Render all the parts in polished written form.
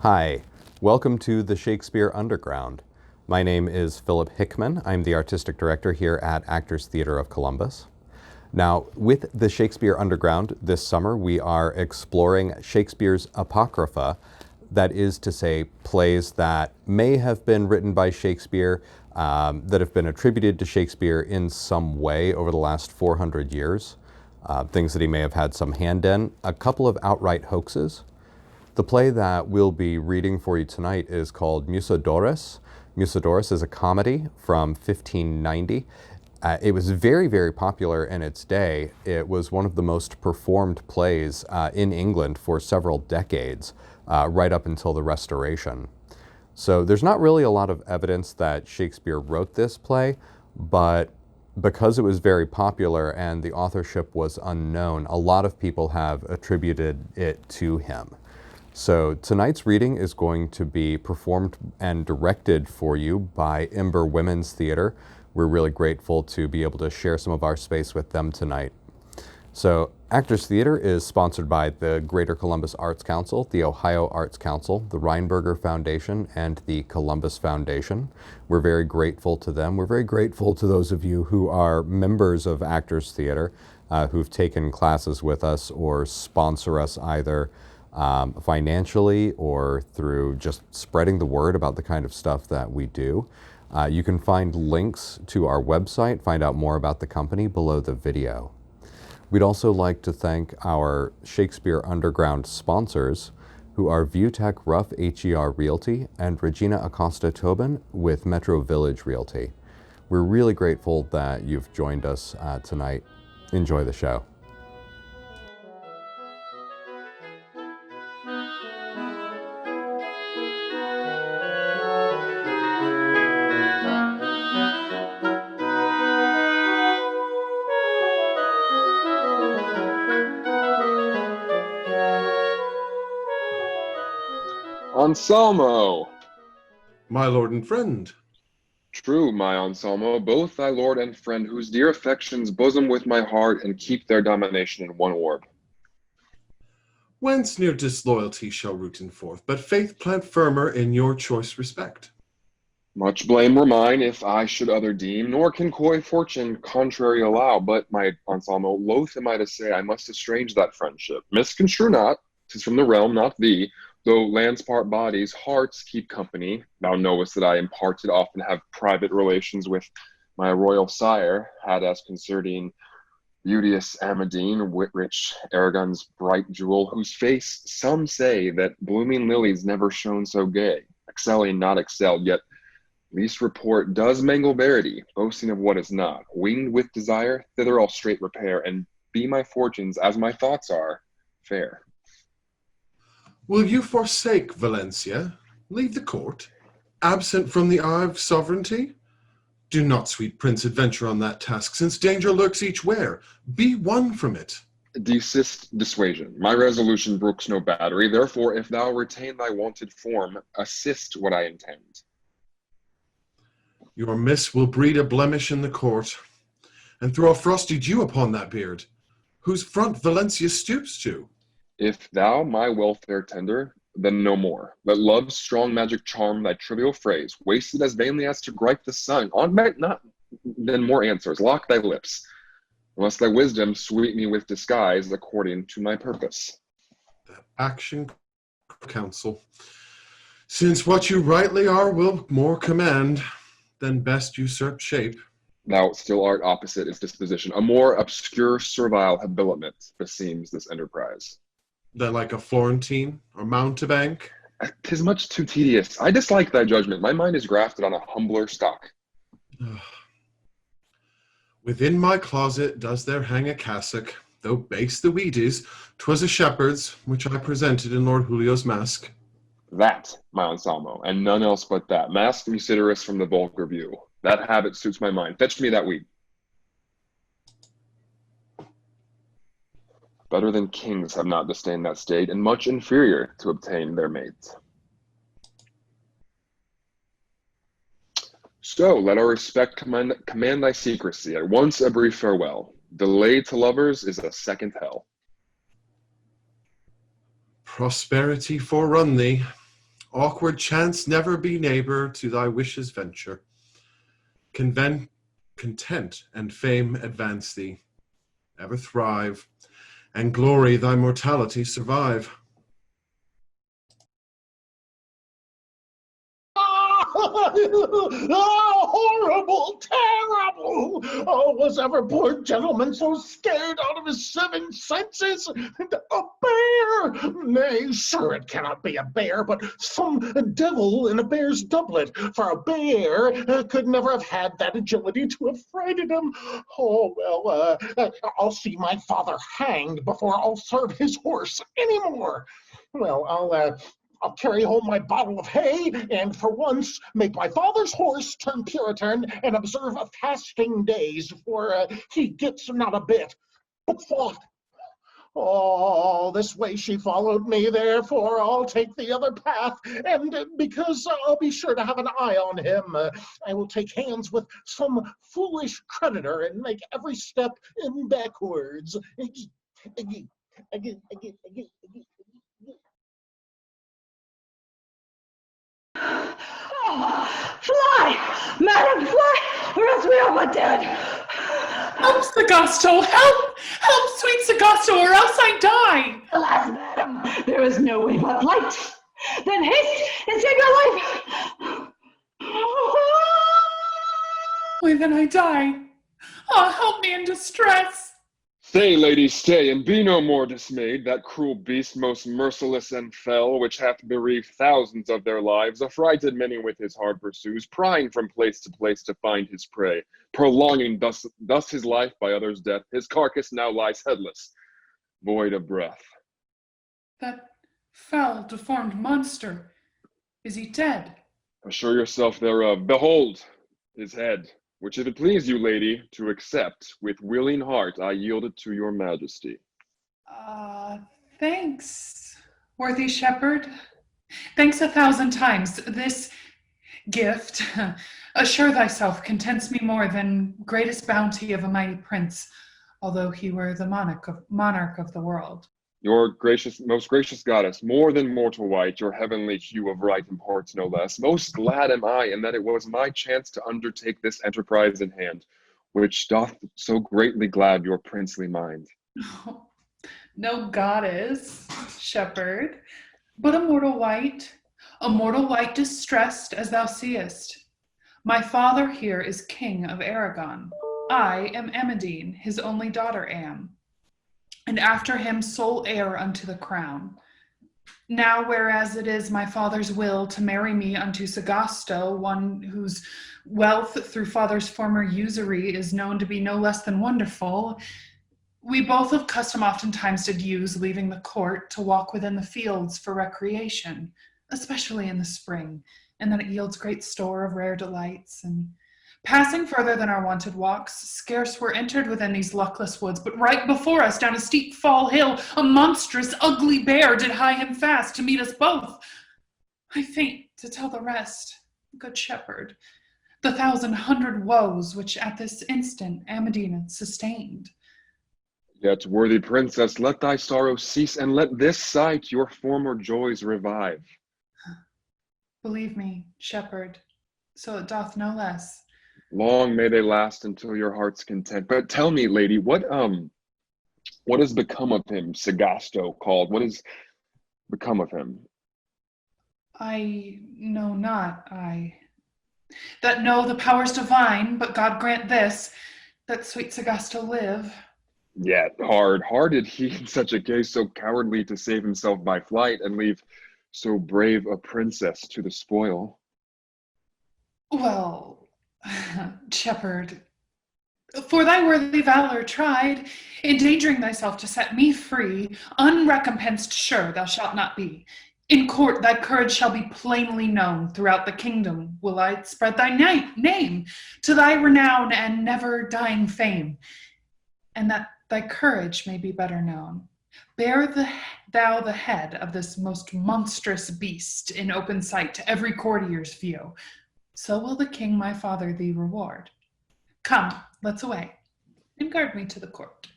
Hi, welcome to the Shakespeare Underground. My name is Philip Hickman. I'm the Artistic Director here at Actors Theatre of Columbus. Now, with the Shakespeare Underground this summer, we are exploring Shakespeare's Apocrypha, that is to say, plays that may have been written by Shakespeare, that have been attributed to Shakespeare in some way over the last 400 years, things that he may have had some hand in, a couple of outright hoaxes. The play that we'll be reading for you tonight is called Mucedorus. Mucedorus is a comedy from 1590. It was very, very popular in its day. It was one of the most performed plays in England for several decades, right up until the Restoration. So there's not really a lot of evidence that Shakespeare wrote this play, but because it was very popular and the authorship was unknown, a lot of people have attributed it to him. So tonight's reading is going to be performed and directed for you by Ember Women's Theatre. We're really grateful to be able to share some of our space with them tonight. So Actors Theatre is sponsored by the Greater Columbus Arts Council, the Ohio Arts Council, the Reinberger Foundation, and the Columbus Foundation. We're very grateful to them. We're very grateful to those of you who are members of Actors Theatre, who've taken classes with us or sponsor us either financially or through just spreading the word about the kind of stuff that we do. You can find links to our website, find out more about the company below the video. We'd also like to thank our Shakespeare Underground sponsors, who are ViewTech Ruff HER Realty and Regina Acosta Tobin with Metro Village Realty. We're really grateful that you've joined us tonight. Enjoy the show. Anselmo! My lord and friend. True, my Anselmo, both thy lord and friend, whose dear affections bosom with my heart and keep their domination in one orb. Whence near disloyalty shall rooten forth, but faith plant firmer in your choice respect. Much blame were mine if I should other deem, nor can coy fortune contrary allow. But, my Anselmo, loath am I to say I must estrange that friendship. Misconstrue not, 'tis from the realm, not thee. Though lands part bodies, hearts keep company. Thou knowest that I imparted often have private relations with my royal sire, had as concerning beauteous Amadine, rich Aragon's bright jewel, whose face some say that blooming lilies never shone so gay, excelling not excelled, yet least report does mangle verity, boasting of what is not. Winged with desire, thither I'll straight repair, and be my fortunes as my thoughts are, fair. Will you forsake Valencia, leave the court, absent from the eye of sovereignty? Do not, sweet prince, adventure on that task, since danger lurks each where. Be won from it. Desist dissuasion. My resolution brooks no battery, therefore if thou retain thy wonted form, assist what I intend. Your miss will breed a blemish in the court, and throw a frosty dew upon that beard, whose front Valencia stoops to. If thou my welfare tender, then no more. Let love's strong magic charm thy trivial phrase, wasted as vainly as to gripe the sun. Augment not, then more answers, lock thy lips, unless thy wisdom sweet me with disguise according to my purpose. That action counsel, since what you rightly are will more command than best usurp shape. Thou still art opposite its disposition. A more obscure servile habiliment beseems this enterprise. That like a Florentine or mountebank? 'Tis much too tedious. I dislike thy judgment. My mind is grafted on a humbler stock. Within my closet does there hang a cassock, though base the wheat is, 'twas a shepherd's, which I presented in Lord Julio's mask. That, my Anselmo, and none else but that. Masked Mucedorus from the vulgar view. That habit suits my mind. Fetch me that wheat. Better than kings have not disdained that state, and much inferior to obtain their mate. So, let our respect command thy secrecy. At once a brief farewell. Delay to lovers is a second hell. Prosperity forerun thee. awkward chance never be neighbor to thy wishes venture. Content and fame advance thee, ever thrive, and glory thy mortality survive. Oh, horrible, terrible! Oh, was ever poor gentleman so scared out of his 7 senses? A bear! Nay, sure, it cannot be a bear, but some devil in a bear's doublet, for a bear could never have had that agility to have frightened him. Oh, well, I'll see my father hanged before I'll serve his horse anymore. Well, I'll carry home my bottle of hay, and for once make my father's horse turn Puritan and observe a fasting days, for he gets not a bit. But thought, oh, this way she followed me, therefore I'll take the other path, and because I'll be sure to have an eye on him, I will take hands with some foolish creditor and make every step in backwards. Oh, fly! Madam, fly! Or else we are but dead! Help, Segasto! Help! Help, sweet Segasto, or else I die! Alas, madam, there is no way but flight. Then haste and save your life! Why, then I die. Ah, help me in distress! Stay, lady, stay, and be no more dismayed. That cruel beast, most merciless and fell, which hath bereaved thousands of their lives, affrighted many with his hard pursues, prying from place to place to find his prey, prolonging thus his life by others' death. His carcass now lies headless, void of breath. That foul, deformed monster, is he dead? Assure yourself thereof. Behold his head, which if it please you, lady, to accept, with willing heart I yield it to your majesty. Thanks, worthy shepherd. Thanks 1,000 times. This gift, assure thyself, contents me more than greatest bounty of a mighty prince, although he were the monarch of the world. Your gracious, most gracious goddess, more than mortal wight, your heavenly hue of right imports no less. Most glad am I in that it was my chance to undertake this enterprise in hand, which doth so greatly glad your princely mind. Oh, no goddess, shepherd, but a mortal wight distressed as thou seest. My father here is king of Aragon. I am Amadine, his only daughter am, and after him sole heir unto the crown. Now, whereas it is my father's will to marry me unto Segasto, one whose wealth through father's former usury is known to be no less than wonderful, we both of custom oftentimes did use, leaving the court, to walk within the fields for recreation, especially in the spring, and that it yields great store of rare delights, and passing further than our wonted walks, scarce were entered within these luckless woods, but right before us, down a steep fall hill, a monstrous, ugly bear did hie him fast to meet us both. I faint to tell the rest, good shepherd, the 1,000 woes which at this instant Amadine sustained. Yet, worthy princess, let thy sorrow cease, and let this sight your former joys revive. Believe me, shepherd, so it doth no less. Long may they last until your heart's content. But tell me, lady, what has become of him, Segasto called? What has become of him? I know not, that know the powers divine, but God grant this, that sweet Segasto live. Yet hard-hearted he in such a case, so cowardly to save himself by flight, and leave so brave a princess to the spoil. Well, shepherd, for thy worthy valor tried, endangering thyself to set me free, unrecompensed sure thou shalt not be. In court thy courage shall be plainly known, throughout the kingdom will I spread thy name, to thy renown and never dying fame, and that thy courage may be better known. Bear thou the head of this most monstrous beast in open sight to every courtier's view, so will the king my father thee reward. Come, let's away, and guard me to the court.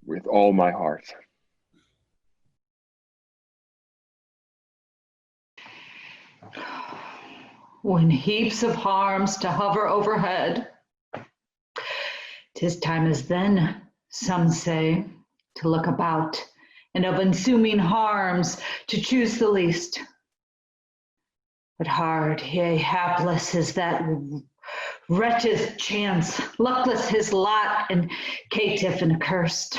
With all my heart. When heaps of harms to hover overhead, 'tis time as then, some say, to look about, and of ensuming harms to choose the least. But hard, yea, hapless is that wretch's chance, luckless his lot, and caitiff and accursed,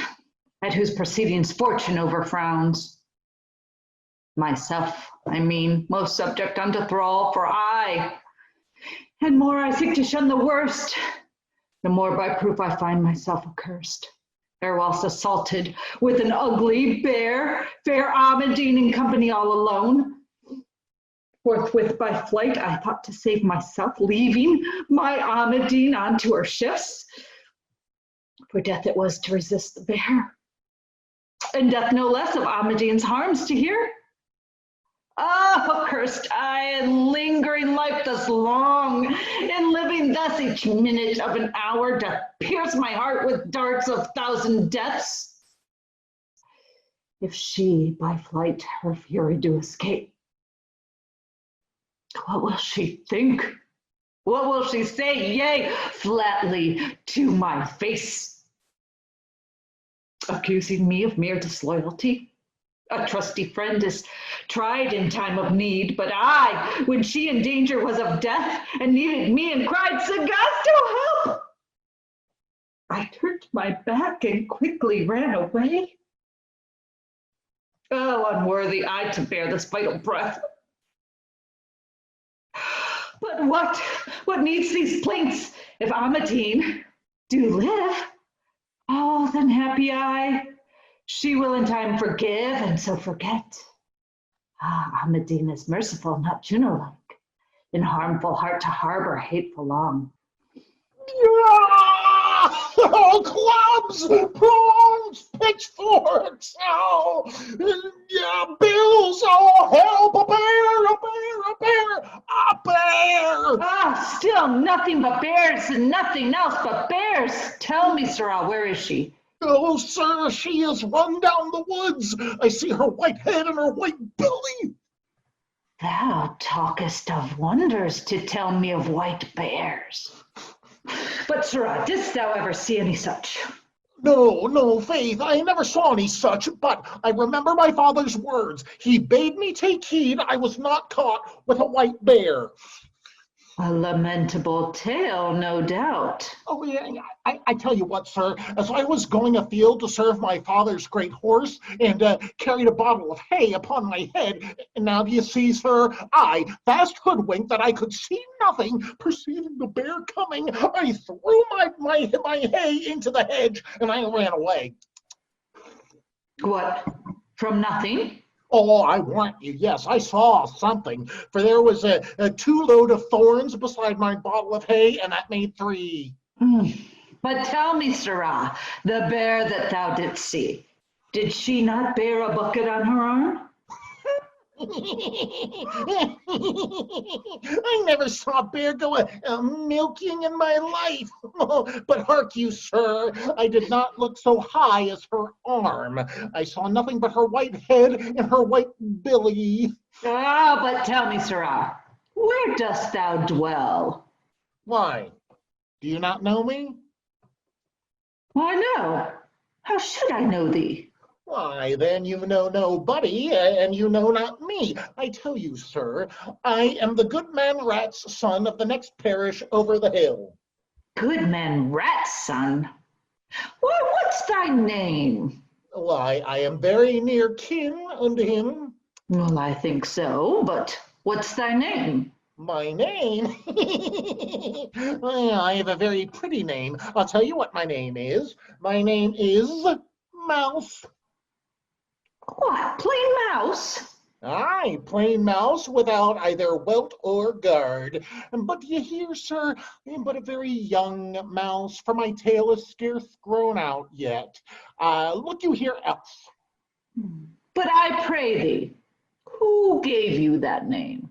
at whose proceedings fortune overfrowns. Myself, I mean, most subject unto thrall, for I, and more I seek to shun the worst, the more by proof I find myself accursed. Ere whilst assaulted with an ugly bear, fair Amadine in company all alone. Forthwith by flight I thought to save myself, leaving my Amadine unto her shifts. For death it was to resist the bear, and death no less of Amadine's harms to hear. Ah, accursed I, and lingering life thus long, and living thus each minute of an hour doth pierce my heart with darts of thousand deaths. If she by flight her fury do escape, what will she think? What will she say, yea, flatly to my face? Accusing me of mere disloyalty? A trusty friend is tried in time of need, but I, when she in danger was of death and needed me and cried, Segasto, help! I turned my back and quickly ran away. Oh, unworthy I to bear this vital breath. But what needs these plaints if Amadine do live? Oh, then happy I. She will in time forgive and so forget. Ah, Amadine is merciful, not Juno-like, in harmful heart to harbor hateful long. Oh, clubs, prongs, pitchforks, oh, yeah, bills, oh, help, a bear, a bear, a bear, a bear. Ah, still nothing but bears and nothing else but bears. Tell me, sirrah, where is she? Oh, sir, she has run down the woods. I see her white head and her white belly. Thou talkest of wonders to tell me of white bears. But, sirrah, didst thou ever see any such? No, faith, I never saw any such, but I remember my father's words. He bade me take heed I was not caught with a white bear. A lamentable tale, no doubt. Oh, yeah, I tell you what, sir, as I was going afield to serve my father's great horse and carried a bottle of hay upon my head, and now do you see, sir, I, fast hoodwinked that I could see nothing, perceiving the bear coming, I threw my hay into the hedge and I ran away. What, from nothing? Oh, I warrant you, yes, I saw something, for there was a 2 load of thorns beside my bottle of hay, and that made 3. But tell me, sirrah, the bear that thou didst see, did she not bear a bucket on her arm? I never saw a bear go milking in my life. But hark you, sir, I did not look so high as her arm. I saw nothing but her white head and her white belly. Ah, but tell me, sirrah, where dost thou dwell? Why, do you not know me? Why, no. How should I know thee? Why, then you know nobody, and you know not me. I tell you, sir, I am the good man Rat's son of the next parish over the hill. Good man Rat's son? Why, what's thy name? Why, I am very near kin unto him. Well, I think so, but what's thy name? My name? Well, I have a very pretty name. I'll tell you what my name is. My name is Mouse. What, plain mouse? Aye, plain mouse without either welt or guard. But do you hear, sir, I am but a very young mouse, for my tail is scarce grown out yet. Look you here else. But I pray thee, who gave you that name?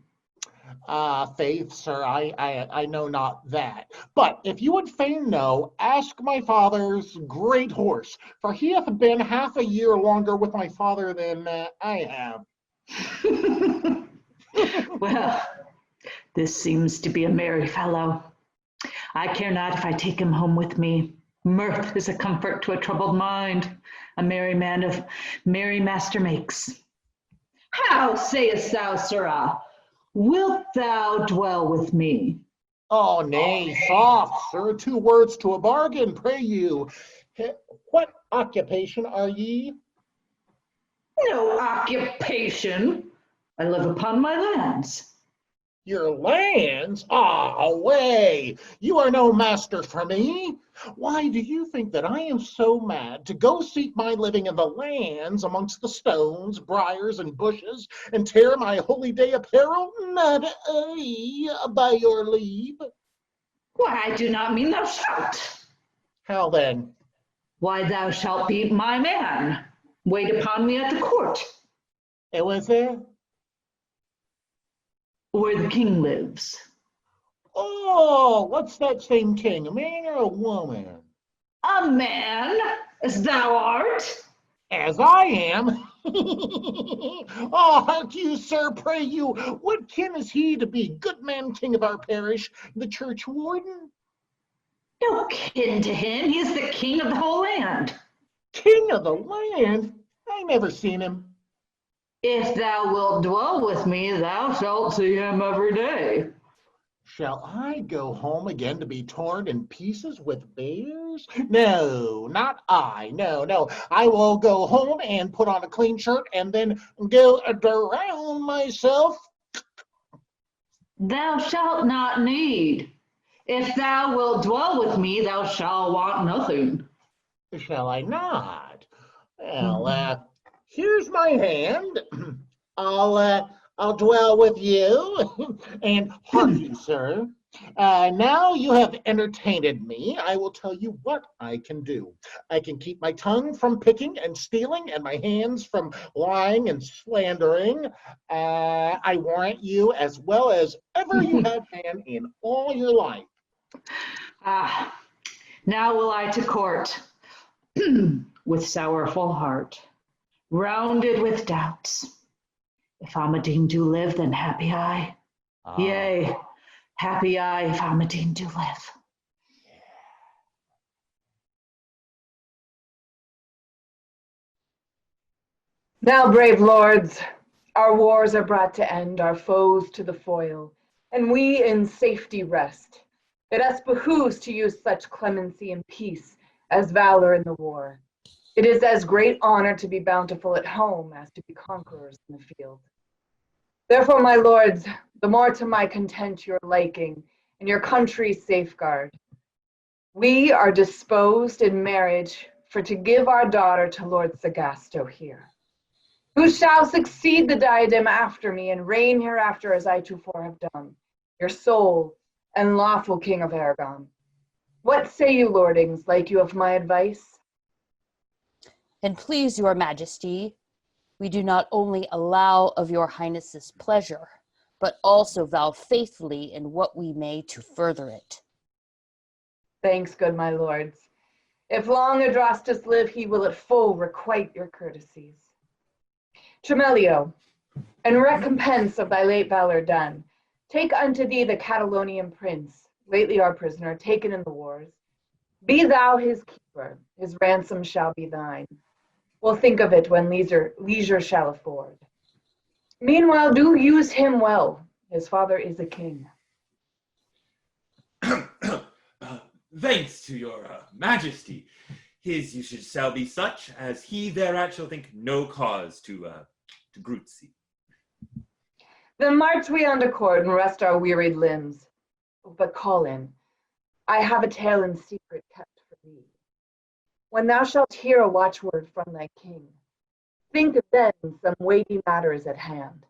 Faith, sir, I know not that. But if you would fain know, ask my father's great horse, for he hath been half a year longer with my father than I have. Well, this seems to be a merry fellow. I care not if I take him home with me. Mirth is a comfort to a troubled mind. A merry man of merry master makes. How sayest thou, sirrah? Wilt thou dwell with me? Oh, nay, soft, sir. 2 words to a bargain, pray you. What occupation are ye? No occupation. I live upon my lands. Your lands? Ah, away! You are no master for me. Why do you think that I am so mad to go seek my living in the lands amongst the stones, briars, and bushes, and tear my holy day apparel? Not I, by your leave. Why, I do not mean thou shalt. How then? Why, thou shalt be my man. Wait upon me at the court, It was there? where the king lives. Oh, what's that same king, a man or a woman? A man, as thou art. As I am. Oh, hark you, sir, pray you, what kin is he to be good man king of our parish, the church warden? No kin to him. He is the king of the whole land. King of the land? I never seen him. If thou wilt dwell with me, thou shalt see him every day. Shall I go home again to be torn in pieces with bears? No, not I. No, no. I will go home and put on a clean shirt and then go drown myself. Thou shalt not need. If thou wilt dwell with me, thou shalt want nothing. Shall I not? Well, here's my hand. I'll dwell with you. And hark you, sir. Now you have entertained me. I will tell you what I can do. I can keep my tongue from picking and stealing, and my hands from lying and slandering. I warrant you as well as ever you have been in all your life. Ah, now will I to court with sorrowful heart, rounded with doubts. If Amadine do live, then happy I. Yea, happy I if Amadine do live. Now, brave lords, our wars are brought to end, our foes to the foil, and we in safety rest. It us behooves to use such clemency and peace as valor in the war. It is as great honor to be bountiful at home as to be conquerors in the field. Therefore, my lords, the more to my content your liking, and your country's safeguard, we are disposed in marriage for to give our daughter to Lord Segasto here, who shall succeed the diadem after me and reign hereafter as I tofore have done, your sole and lawful king of Aragon. What say you, lordings, like you of my advice? And please your majesty, we do not only allow of your highness's pleasure, but also vow faithfully in what we may to further it. Thanks, good my lords. If long Adrastus live, he will at full requite your courtesies. Tremelio, in recompense of thy late valor done, take unto thee the Catalonian prince, lately our prisoner, taken in the wars. Be thou his keeper, his ransom shall be thine. We'll think of it when leisure shall afford. Meanwhile, do use him well. His father is a king. Thanks to your majesty. His usage shall be such as he thereat shall think no cause to grutsy. Then march we unto court and rest our wearied limbs. But Collen, I have a tale in secret kept for thee. When thou shalt hear a watchword from thy king, think then some weighty matters at hand,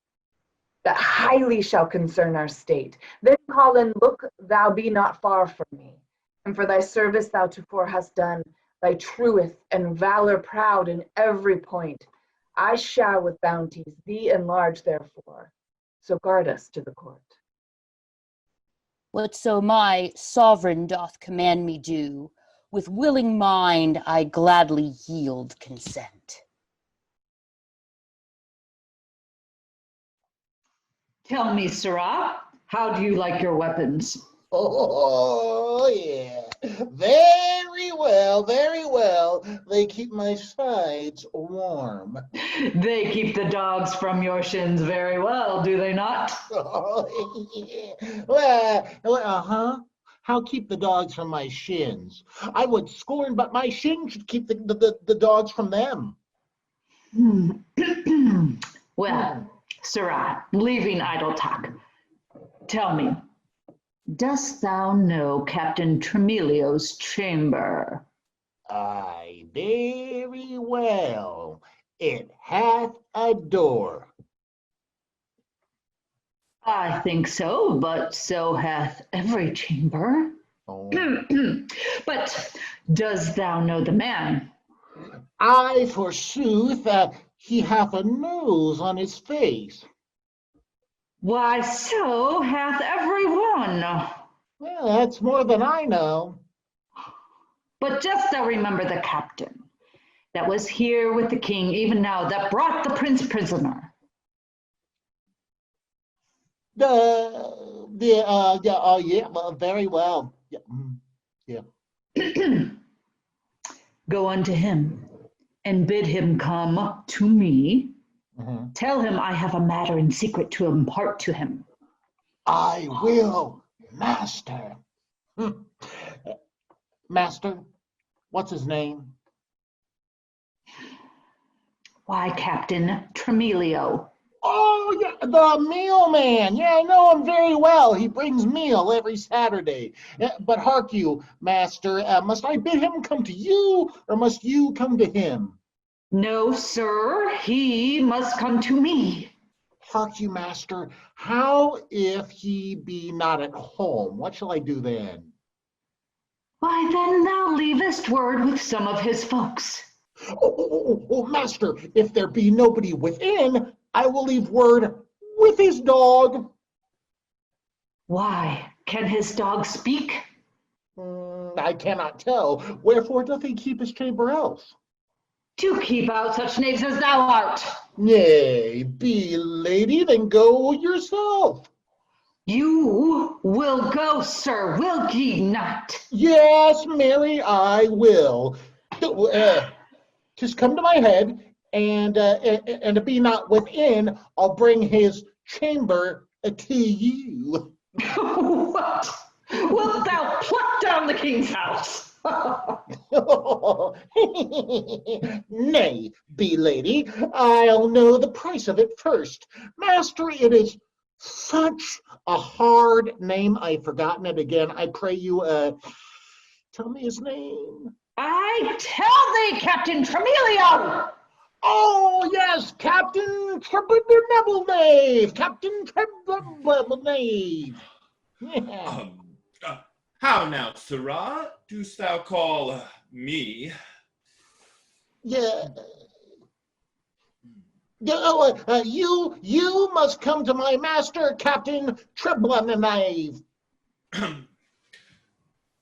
that highly shall concern our state. Then, Collen, look thou be not far from me, and for thy service thou tofore hast done, thy truth and valor proud in every point, I shall with bounties thee enlarge therefore. So guard us to the court. Whatso my sovereign doth command me do, with willing mind I gladly yield consent. Tell me, Sirrah, how do you like your weapons? Oh, yeah. Very well, very well. They keep my sides warm. They keep the dogs from your shins very well, do they not? Oh, yeah. Well, how keep the dogs from my shins? I would scorn, but my shins should keep the dogs from them. Well, Sirrah, leaving idle talk, tell me, dost thou know Captain Tremelio's chamber? Aye, very well. It hath a door. I think so, but so hath every chamber. Oh. But does thou know the man? Aye, forsooth, he hath a nose on his face. Why, so hath every one. Well, that's more than I know. But dost thou remember the captain that was here with the king even now, that brought the prince prisoner? Yeah, well, very well. Yeah. Go unto him and bid him come to me. Mm-hmm. Tell him I have a matter in secret to impart to him. I will, master. Master, what's his name? Why, Captain Tremelio. Oh, yeah, the meal man. Yeah, I know him very well. He brings meal every Saturday. But hark you, master, must I bid him come to you, or must you come to him? No, sir, he must come to me. Hark you, master, how if he be not at home? What shall I do then? Why, then thou leavest word with some of his folks. Oh, master, if there be nobody within, I will leave word with his dog. Why, can his dog speak? I cannot tell. Wherefore doth he keep his chamber else? To keep out such knaves as thou art. Nay, be lady, then go yourself. You will go, sir, will ye not? Yes, Mary, I will. 'Tis come to my head, and it be not within, I'll bring his chamber to you. What? Wilt thou pluck down the king's house? Nay, be lady, I'll know the price of it first. Master, it is such a hard name, I've forgotten it again. I pray you, tell me his name. I tell thee, Captain Tremelio! Oh, yes, Captain Tremelio, Captain Tremelio. Yeah. How now, Sirrah? Dost thou call me? Yeah. You must come to my master, Captain Tremelio.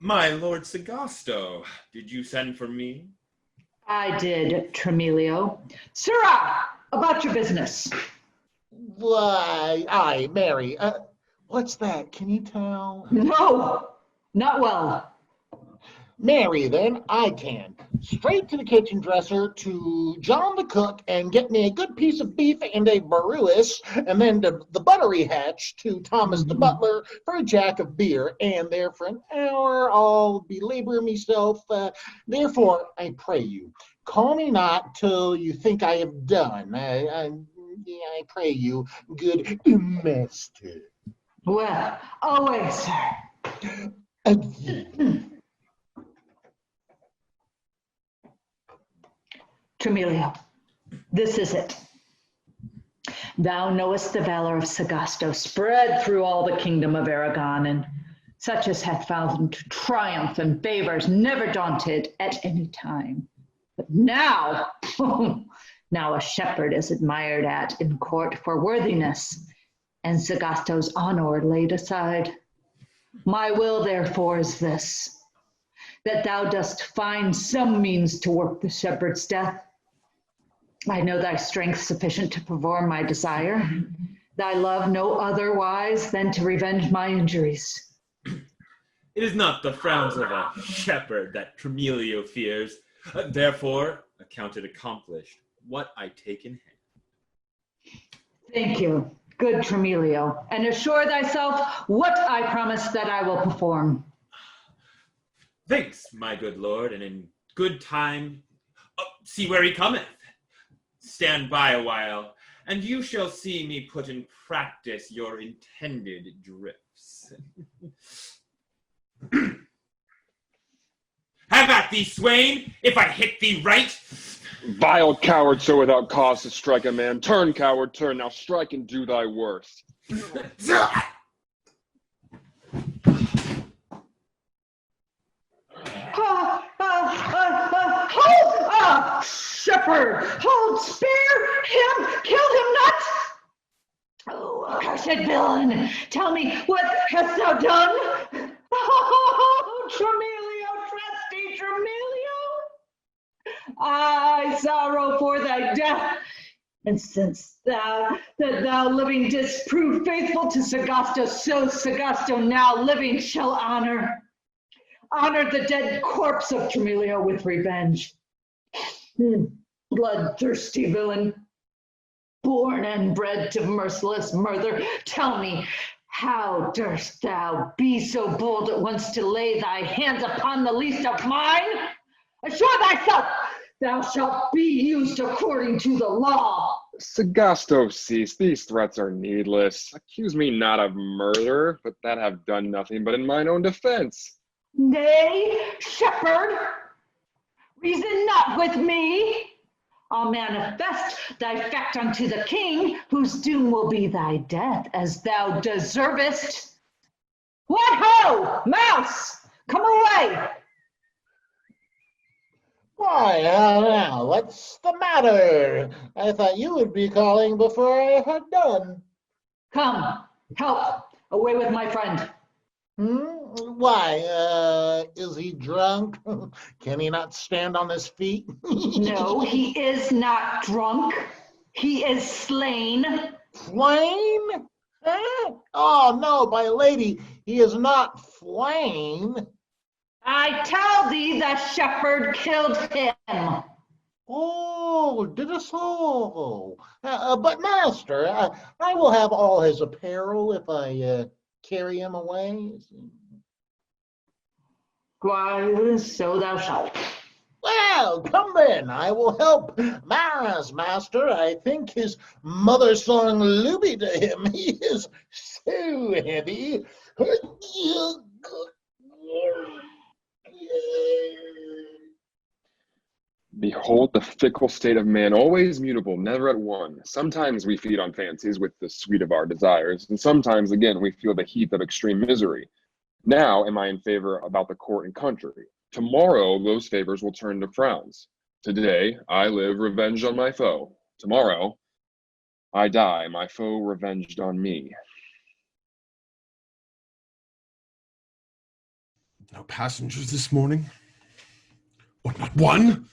My lord Segasto, did you send for me? I did, Tremelio. Sirrah, about your business. Why, aye, Mary. What's that? Can you tell? No, not well. Mary, then, I can. Straight to the kitchen dresser to John the cook and get me a good piece of beef and a barrewis, and then to the buttery hatch to Thomas the butler for a jack of beer, and there for an hour I'll belabor myself. Therefore, I pray you, call me not till you think I have done. I pray you, good master. Well, always, sir. Adieu. Tremelio, this is it. Thou knowest the valor of Segasto spread through all the kingdom of Aragon, and such as hath found to triumph and favors never daunted at any time. But now, now a shepherd is admired at in court for worthiness, and Segasto's honor laid aside. My will, therefore, is this, that thou dost find some means to work the shepherd's death. I know thy strength sufficient to perform my desire. thy love no otherwise than to revenge my injuries. It is not the frowns of a shepherd that Tremelio fears. Therefore, account it accomplished what I take in hand. Thank you, good Tremelio, and assure thyself what I promise that I will perform. Thanks, my good lord, and in good time, see where he cometh. Stand by a while, and you shall see me put in practice your intended drifts. Have at thee, swain, if I hit thee right. Vile coward, so without cause to strike a man. Turn, coward, turn. Now strike and do thy worst. Hold! Shepherd! Hold! Spare him! Kill him not! Oh, accursed villain! Tell me, what hast thou done? Oh, Tremelio, trusty Tremelio! I sorrow for thy death. And since that thou living didst prove faithful to Segasto, so Segasto now living shall honor the dead corpse of Tremelio with revenge. Bloodthirsty villain, born and bred to merciless murder, tell me, how durst thou be so bold at once to lay thy hands upon the least of mine? Assure thyself thou shalt be used according to the law. Segasto, cease. These threats are needless. Accuse me not of murder, but that have done nothing but in mine own defense. Nay, shepherd, reason not with me. I'll manifest thy fact unto the king, whose doom will be thy death, as thou deservest. What ho, mouse, come away. Why, now, what's the matter? I thought you would be calling before I had done. Come, help, away with my friend. Why, is he drunk? Can he not stand on his feet? No, he is not drunk. He is slain. Slain? Huh? Oh, no, my lady, he is not slain. I tell thee the shepherd killed him. Oh, did it so? But master, I will have all his apparel if I carry him away. Why, so thou shalt. Well, come then, I will help Mara's master. I think his mother sung Luby to him. He is so heavy. Behold the fickle state of man, always mutable, never at one. Sometimes we feed on fancies with the sweet of our desires, and sometimes again we feel the heat of extreme misery. Now am I in favor about the court and country. Tomorrow those favors will turn to frowns. Today I live revenged on my foe. Tomorrow I die, my foe revenged on me. No passengers this morning? What, not one?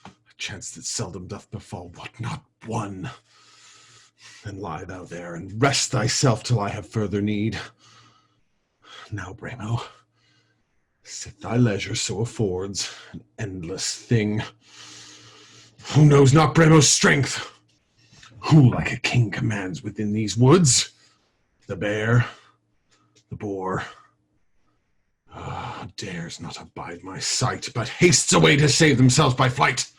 A chance that seldom doth befall. What, not one? Then lie thou there and rest thyself till I have further need. Now, Bremo, sit thy leisure so affords, an endless thing. Who knows not Bremo's strength? Who like a king commands within these woods? The bear, the boar, dares not abide my sight, but hastes away to save themselves by flight.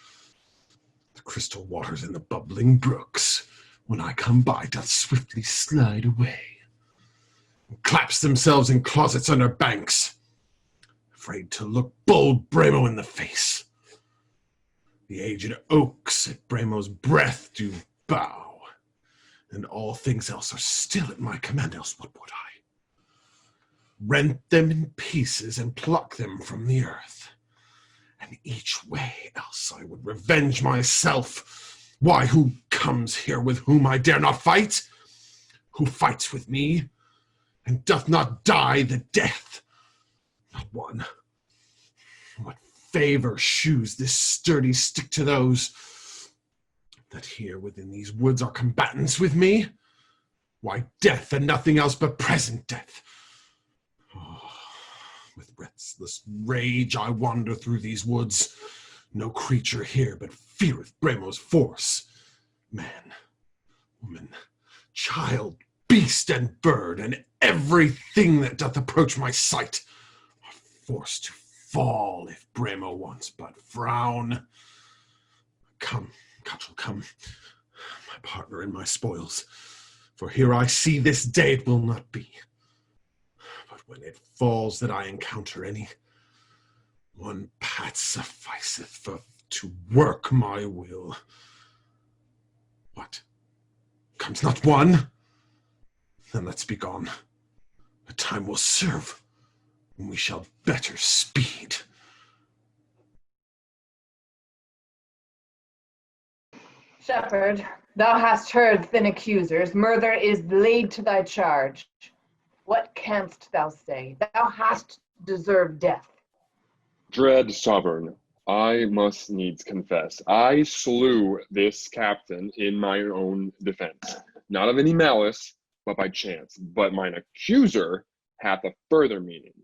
The crystal waters in the bubbling brooks, when I come by, doth swiftly slide away, and claps themselves in closets under banks, afraid to look bold Bremo in the face. The aged oaks at Bremo's breath do bow, and all things else are still at my command, else what would I? Rent them in pieces and pluck them from the earth. And each way else I would revenge myself. Why, who comes here with whom I dare not fight? Who fights with me and doth not die the death? Not one. What favor shews this sturdy stick to those that here within these woods are combatants with me? Why, death and nothing else but present death. Oh, with restless rage I wander through these woods. No creature here but feareth Bremo's force. Man, woman, child, beast, and bird, and everything that doth approach my sight, are forced to fall if Bremo once but frown. Come, Cutchel, come, my partner and my spoils, for here I see this day it will not be. But when it falls that I encounter any, one pat sufficeth for to work my will. What? Comes not one? Then let's be gone. The time will serve when we shall better speed. Shepherd, thou hast heard thin accusers. Murder is laid to thy charge. What canst thou say? Thou hast deserved death. Dread sovereign, I must needs confess, I slew this captain in my own defense, not of any malice, but by chance. But mine accuser hath a further meaning.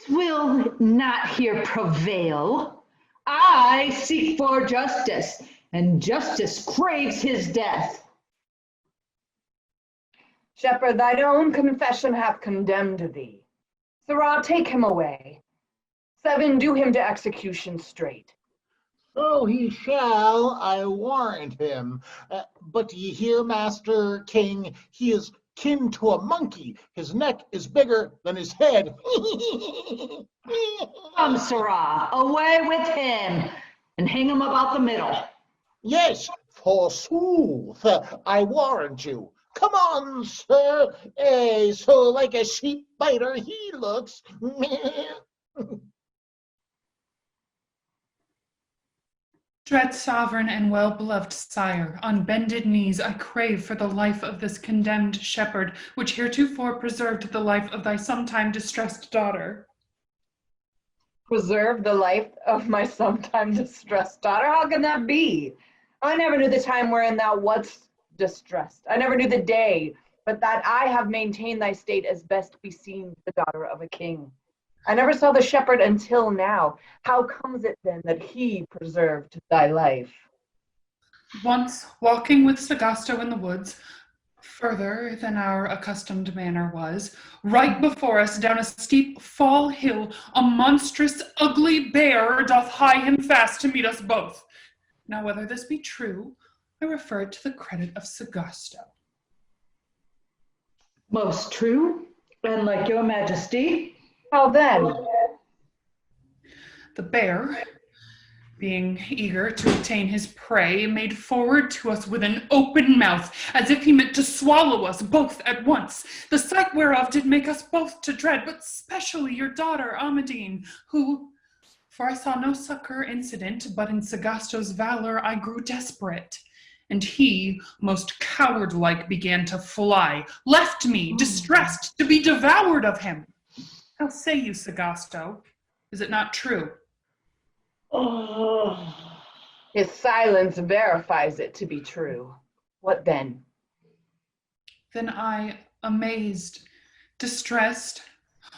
Will not here prevail. I seek for justice, and justice craves his death. Shepherd, thine own confession hath condemned thee. Sirrah, take him away. 7, do him to execution straight. So he shall, I warrant him. But ye hear, Master King, he is kin to a monkey. His neck is bigger than his head. Come, Sirrah, away with him, and hang him about the middle. Yes, forsooth, I warrant you. Come on, sir. So like a sheep biter he looks. Dread sovereign and well-beloved sire, on bended knees I crave for the life of this condemned shepherd, which heretofore preserved the life of thy sometime distressed daughter. Preserve the life of my sometime distressed daughter? How can that be? I never knew the time wherein thou wast distressed. I never knew the day, but that I have maintained thy state as best beseems the daughter of a king. I never saw the shepherd until now. How comes it then that he preserved thy life? Once, walking with Segasto in the woods, further than our accustomed manner was, right before us down a steep fall hill, a monstrous, ugly bear doth hie him fast to meet us both. Now, whether this be true, I refer it to the credit of Segasto. Most true, and like your majesty. How then? The bear, being eager to obtain his prey, made forward to us with an open mouth, as if he meant to swallow us both at once, the sight whereof did make us both to dread, but specially your daughter Amadine, who, for I saw no succor incident, but in Segasto's valor I grew desperate, and he, most coward-like, began to fly, left me, distressed, to be devoured of him. How say you, Segasto? Is it not true? Oh. His silence verifies it to be true. What then? Then I, amazed, distressed,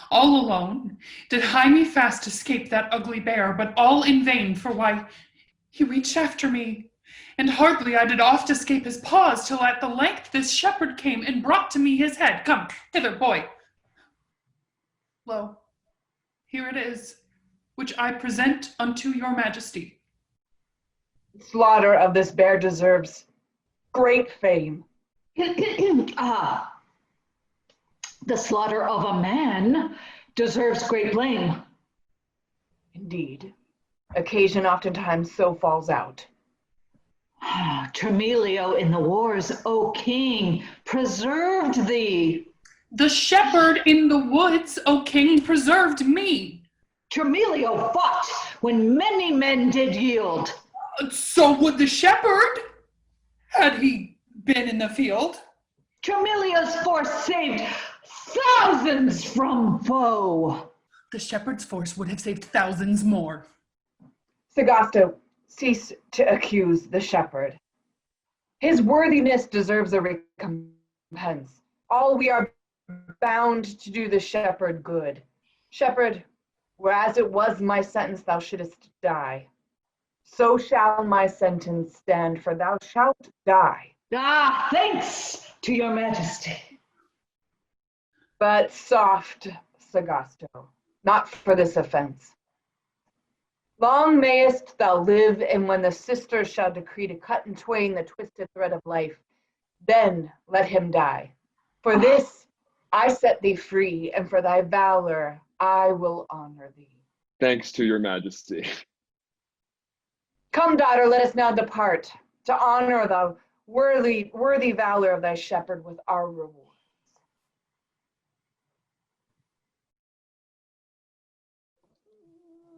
all alone, did hie me fast escape that ugly bear, but all in vain, for why, he reached after me, and hardly I did oft escape his paws, till at the length this shepherd came and brought to me his head. Come, hither, boy. Lo, here it is, which I present unto your majesty. Slaughter of this bear deserves great fame. The slaughter of a man deserves great blame. Indeed, occasion oftentimes so falls out. Tremelio in the wars, O king, preserved thee. The shepherd in the woods, O king, preserved me. Tremelio fought when many men did yield. So would the shepherd, had he been in the field. Tremelio's force saved thousands from foe. The shepherd's force would have saved thousands more. Segasto, cease to accuse the shepherd. His worthiness deserves a recompense. All we are bound to do the shepherd good. Shepherd, whereas it was my sentence thou shouldest die, so shall my sentence stand, for thou shalt die. Ah, thanks to your majesty. But soft, Segasto, not for this offense. Long mayest thou live, and when the sisters shall decree to cut in twain the twisted thread of life, then let him die. For this I set thee free, and for thy valor I will honor thee. Thanks to your majesty. Come, daughter, let us now depart, to honor the worthy valor of thy shepherd with our reward.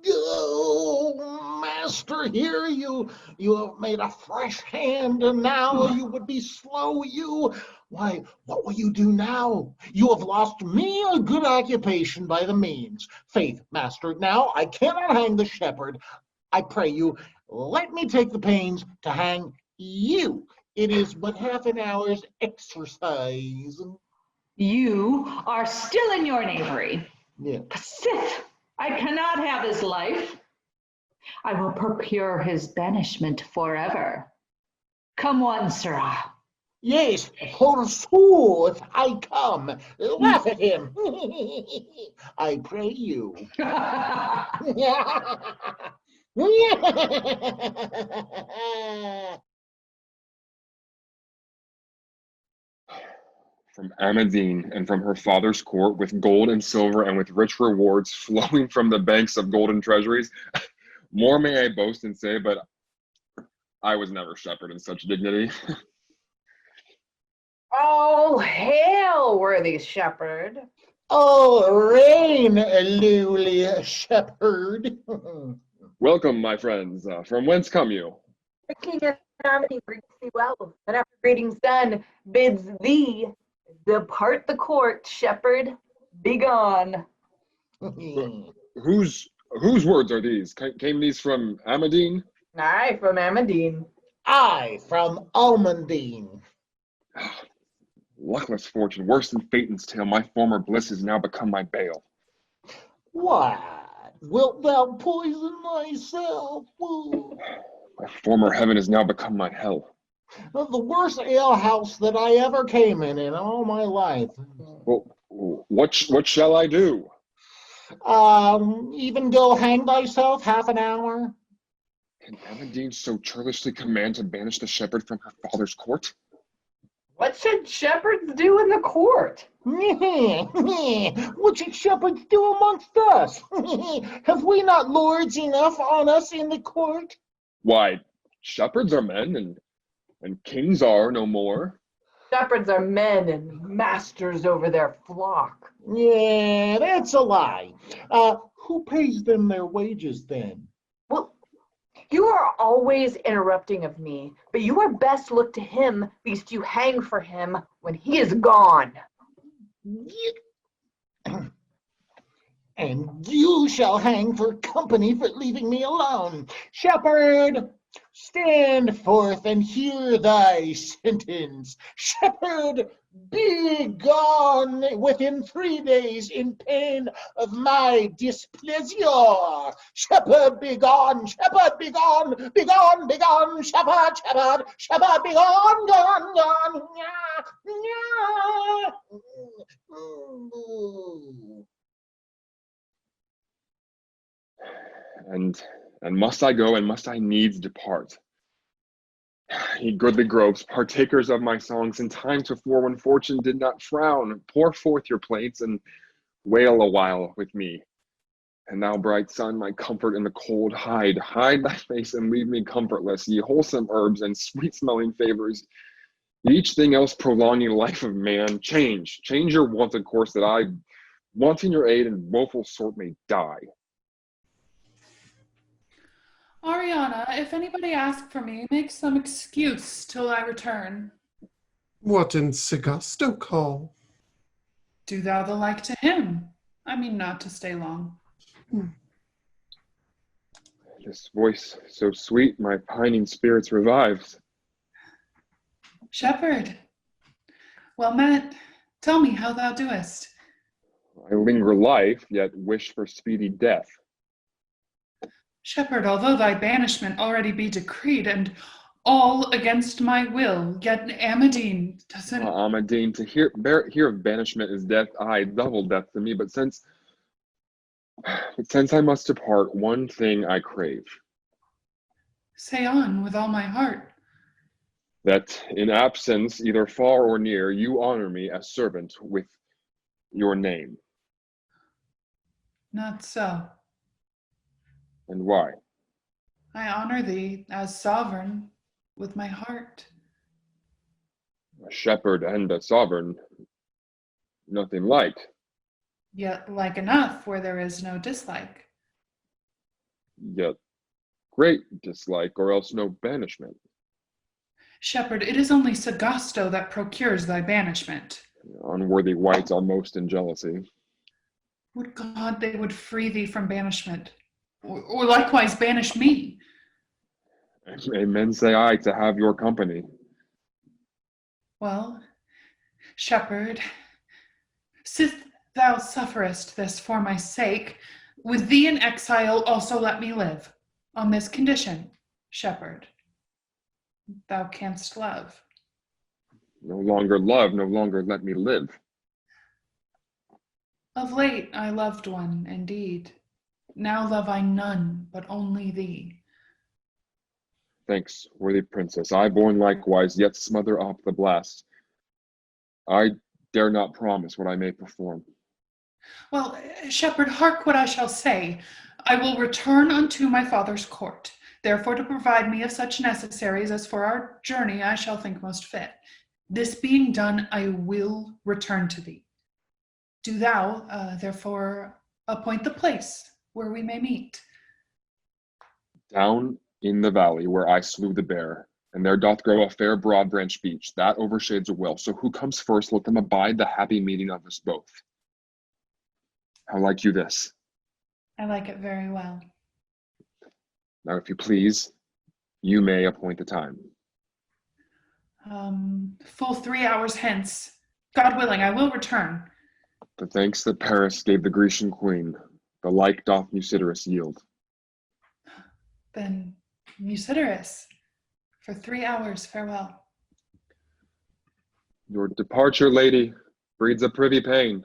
Oh, master, here you have made a fresh hand, and now you would be slow, you. Why, what will you do now? You have lost me a good occupation by the means. Faith, master, now I cannot hang the shepherd. I pray you, let me take the pains to hang you. It is but half an hour's exercise. You are still in your knavery. Yeah. Sith, I cannot have his life. I will procure his banishment forever. Come on, sirrah. Yes, forsooth, I come. Laugh at him. I pray you. From Amadine and from her father's court, with gold and silver and with rich rewards flowing from the banks of golden treasuries. More may I boast and say, but I was never shepherd in such dignity. All hail, worthy shepherd. Oh, reign, lowly shepherd. Welcome, my friends. From whence come you? The king of Amadine greets thee well, and after greetings done, bids thee depart the court, shepherd. Begone. Whose words are these? Came these from Amadine? Aye, from Amadine. I from Almondine. Luckless fortune, worse than Phaeton's tale. My former bliss has now become my bale. What? Wilt thou poison myself? Ooh. My former heaven has now become my hell. The worst alehouse that I ever came in all my life. Well, what shall I do? Even go hang thyself half an hour? Can Amadine so churlishly command to banish the shepherd from her father's court? What should shepherds do in the court? What should shepherds do amongst us? Have we not lords enough on us in the court? Why, shepherds are men, and kings are no more. Shepherds are men and masters over their flock. Yeah, that's a lie. Who pays them their wages then? Well, you are always interrupting of me, but you are best look to him, lest you hang for him when he is gone. And you shall hang for company for leaving me alone. Shepherd, stand forth and hear thy sentence. Shepherd, be gone within 3 days in pain of my displeasure. Shepherd, be gone. Shepherd, be gone. Be gone, be gone. Shepherd, shepherd, shepherd, be gone, gone, gone. And must I go, and must I needs depart? Ye goodly groves, partakers of my songs, in times before when fortune did not frown, pour forth your plaints and wail a while with me. And thou, bright sun, my comfort in the cold, hide thy face and leave me comfortless. Ye wholesome herbs and sweet-smelling favors, each thing else prolonging life of man, change your wonted course, that I, wanting your aid and woeful sort, may die. Ariana, if anybody asks for me, make some excuse till I return. What in Segasto call? Do thou the like to him. I mean not to stay long. This voice so sweet my pining spirits revives. Shepherd, well met. Tell me how thou doest. I linger life, yet wish for speedy death. Shepherd, although thy banishment already be decreed, and all against my will, yet Amadine doesn't... Amadine, to hear of banishment is death, aye, double death to me, but since I must depart, one thing I crave. Say on with all my heart. That in absence, either far or near, you honor me as servant with your name. Not so. And why? I honor thee as sovereign with my heart. A shepherd and a sovereign, nothing like. Yet like enough where there is no dislike. Yet great dislike, or else no banishment. Shepherd, it is only Segasto that procures thy banishment. Unworthy wights are most in jealousy. Would God they would free thee from banishment, or likewise banish me. Amen say I to have your company. Well, shepherd, sith thou sufferest this for my sake, with thee in exile also let me live. On this condition, shepherd, thou canst love. No longer love, no longer let me live. Of late I loved one, indeed. Now love I none, but only thee. Thanks, worthy princess. I born likewise, yet smother up the blast. I dare not promise what I may perform. Well, shepherd, hark what I shall say. I will return unto my father's court, therefore to provide me of such necessaries as for our journey I shall think most fit. This being done, I will return to thee. Do thou, therefore, appoint the place where we may meet. Down in the valley where I slew the bear, and there doth grow a fair broad branch beech, that overshades a well. So who comes first, let them abide the happy meeting of us both. How like you this? I like it very well. Now, if you please, you may appoint the time. Full 3 hours hence. God willing, I will return. The thanks that Paris gave the Grecian queen, the like doth Mucedorus yield. Then, Mucedorus, for 3 hours, farewell. Your departure, lady, breeds a privy pain.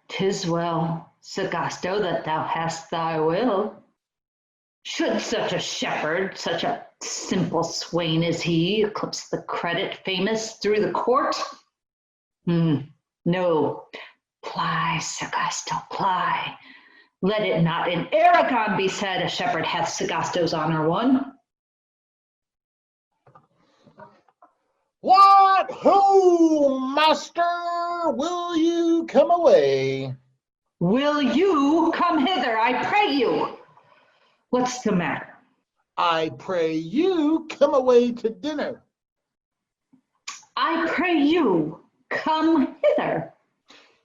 'Tis well, Segasto, that thou hast thy will. Should such a shepherd, such a simple swain as he, eclipse the credit famous through the court? No. Ply, Segasto, ply. Let it not in Aragon be said a shepherd hath Segasto's honor won. What ho, master, will you come away? Will you come hither, I pray you? What's the matter? I pray you come away to dinner. I pray you come hither.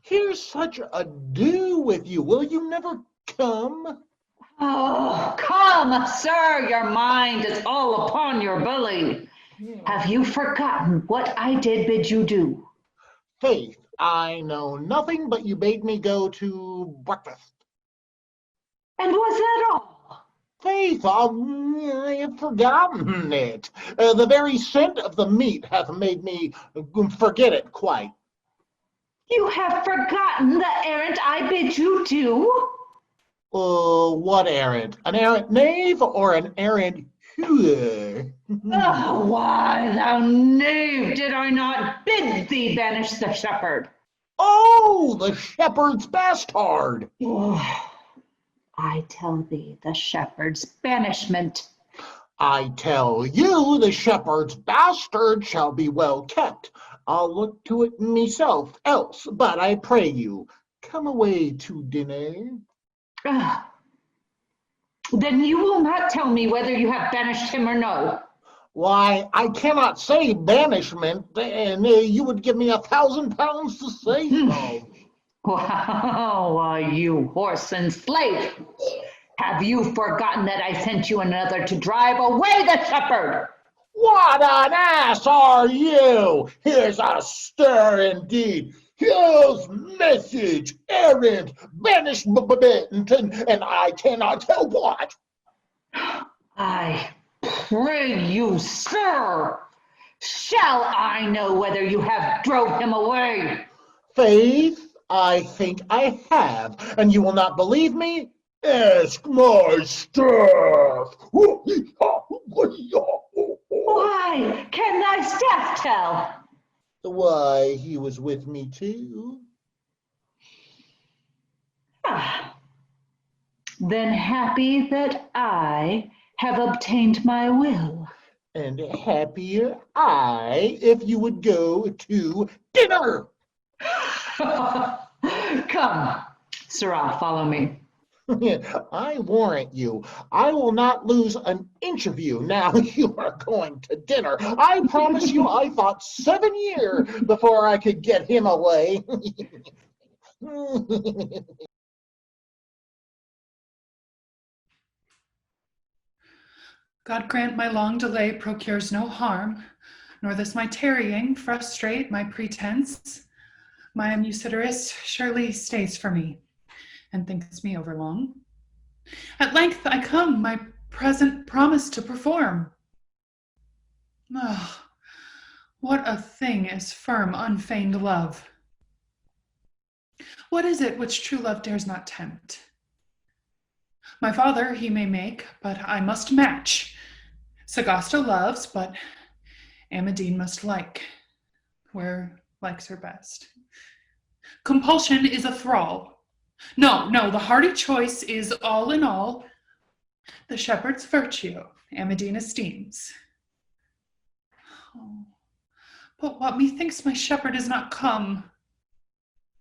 Here's such ado with you. Will you never come? Oh, come, sir, your mind is all upon your belly. Have you forgotten what I did bid you do? Faith, I know nothing, but you bade me go to breakfast. And was that all? Faith, I have forgotten it. The very scent of the meat hath made me forget it quite. You have forgotten the errand I bid you do? What errand? An errant knave or an errant HEWITT? Oh, why, thou knave, did I not bid thee banish the shepherd? Oh, the shepherd's bastard! Oh, I tell thee, the shepherd's banishment. I tell you, the shepherd's bastard shall be well kept. I'll look to it myself else, but I pray you, come away to dinner. Then you will not tell me whether you have banished him or no. Why, I cannot say banishment, and you would give me £1,000 to say so. Wow, you horse and slave. Have you forgotten that I sent you another to drive away the shepherd? What an ass are you? Here's a stir indeed. Hughes' message, errand, banishment, and I cannot tell what. I pray you, sir, shall I know whether you have drove him away? Faith, I think I have, and you will not believe me? Ask my staff. Why, can thy staff tell? Why, he was with me too. Ah, then happy that I have obtained my will. And happier I if you would go to dinner. Come, Sirrah, follow me. I warrant you, I will not lose an inch of you now you are going to dinner. I promise you, I fought 7 years before I could get him away. God grant my long delay procures no harm, nor this my tarrying frustrate my pretense. My Mucedorus surely stays for me, and thinks me overlong. At length I come, my present promise to perform. Ah, what a thing is firm, unfeigned love! What is it which true love dares not tempt? My father he may make, but I must match. Segasto loves, but Amadine must like, where likes her best. Compulsion is a thrall. No, the hearty choice is all in all. The shepherd's virtue Amadine esteems. Oh, but what methinks my shepherd is not come.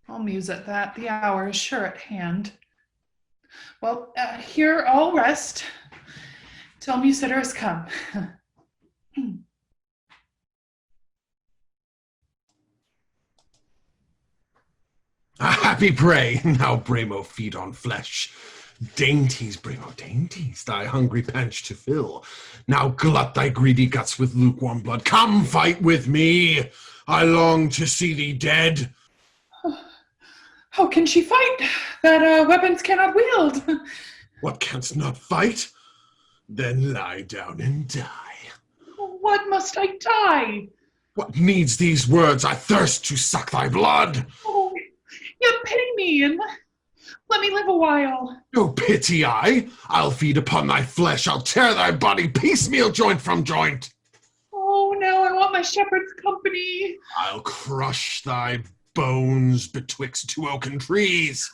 I'll muse at that, the hour is sure at hand. Well, here I'll rest till Mucedorus come. A happy prey! Now, Bremo, feed on flesh. Dainties, Bremo, dainties, thy hungry panch to fill. Now glut thy greedy guts with lukewarm blood. Come fight with me! I long to see thee dead. How can she fight that weapons cannot wield? What, canst not fight? Then lie down and die. What must I die? What needs these words? I thirst to suck thy blood. Oh, you pity me and let me live a while. No pity I. I'll feed upon thy flesh. I'll tear thy body piecemeal, joint from joint. Oh, now I want my shepherd's company. I'll crush thy bones betwixt 2 oaken trees.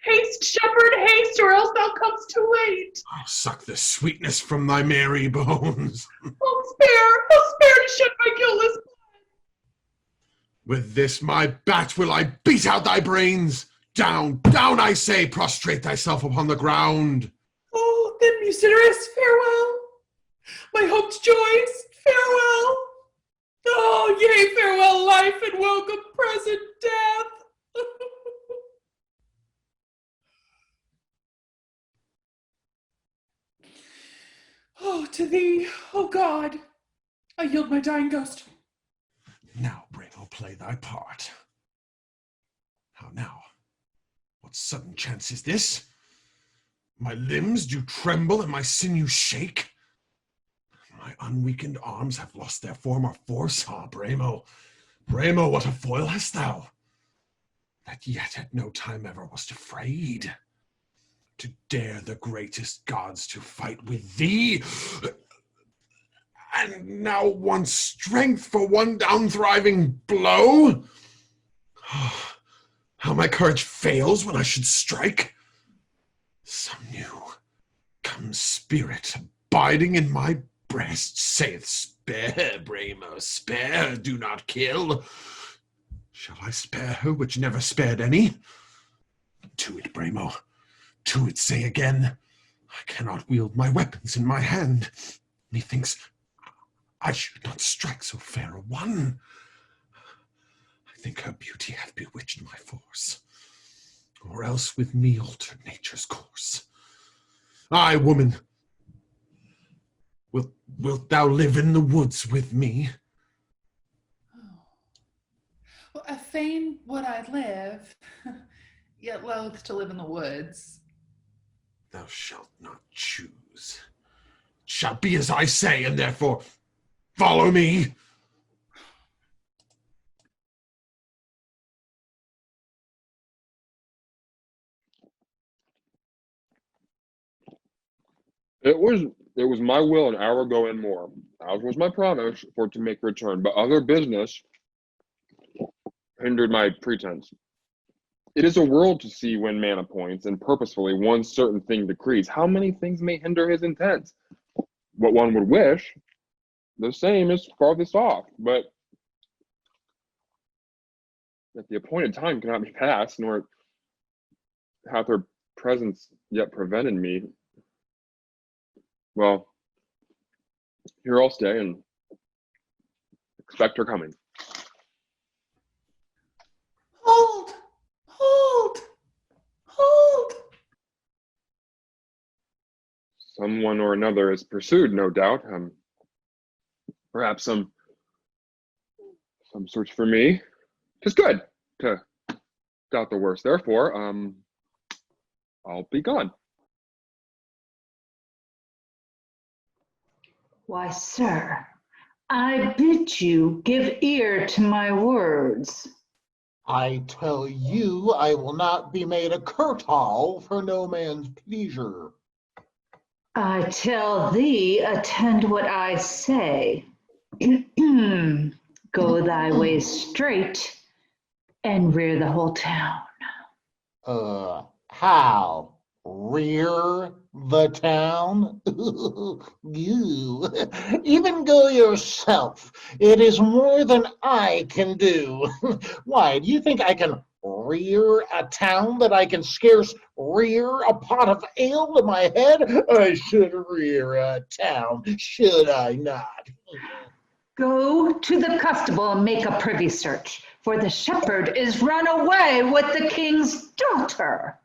Haste, shepherd, haste, or else thou comest too late. I'll suck the sweetness from thy merry bones. Oh, spare to shed my guiltless blood. With this my bat will I beat out thy brains. Down, down, I say, prostrate thyself upon the ground. Oh, then, Mucedorus, farewell. My hoped joys, farewell. Oh, yea, farewell life and welcome present death. Oh, to thee, oh God, I yield my dying ghost. Now, Bremo, play thy part. How now? What sudden chance is this? My limbs do tremble and my sinews shake. My unweakened arms have lost their former force. Ah, Bremo, Bremo, what a foil hast thou, that yet at no time ever wast afraid. To dare the greatest gods to fight with thee, and now want strength for one down-thriving blow? How my courage fails when I should strike. Some new come spirit abiding in my breast saith, spare, Bremo, spare, do not kill. Shall I spare her which never spared any? To it, Bremo, to it, say again. I cannot wield my weapons in my hand. Methinks I should not strike so fair a one. I think her beauty hath bewitched my force, or else with me altered nature's course. Aye, woman. Wilt thou live in the woods with me? Oh. Well, fain would I live, yet loath to live in the woods. Thou shalt not choose. It shall be as I say, and therefore follow me. It was my will an hour ago and more, as was my promise, for to make return, but other business hindered my pretense. It is a world to see when man appoints, and purposefully one certain thing decrees. How many things may hinder his intent? What one would wish, the same is farthest off, but at the appointed time cannot be passed, nor hath her presence yet prevented me. Well, here I'll stay and expect her coming. Hold! Hold! Hold! Someone or another is pursued, no doubt. Perhaps some search for me. 'Tis good to doubt the worst. Therefore, I'll be gone. Why, sir, I bid you give ear to my words. I tell you, I will not be made a curtal for no man's pleasure. I tell thee, attend what I say. Go thy way straight and rear the whole town. How? Rear the town? You. Even go yourself. It is more than I can do. Why, do you think I can rear a town that I can scarce rear a pot of ale to my head? I should rear a town, should I not? Go to the constable and make a privy search, for the shepherd is run away with the king's daughter.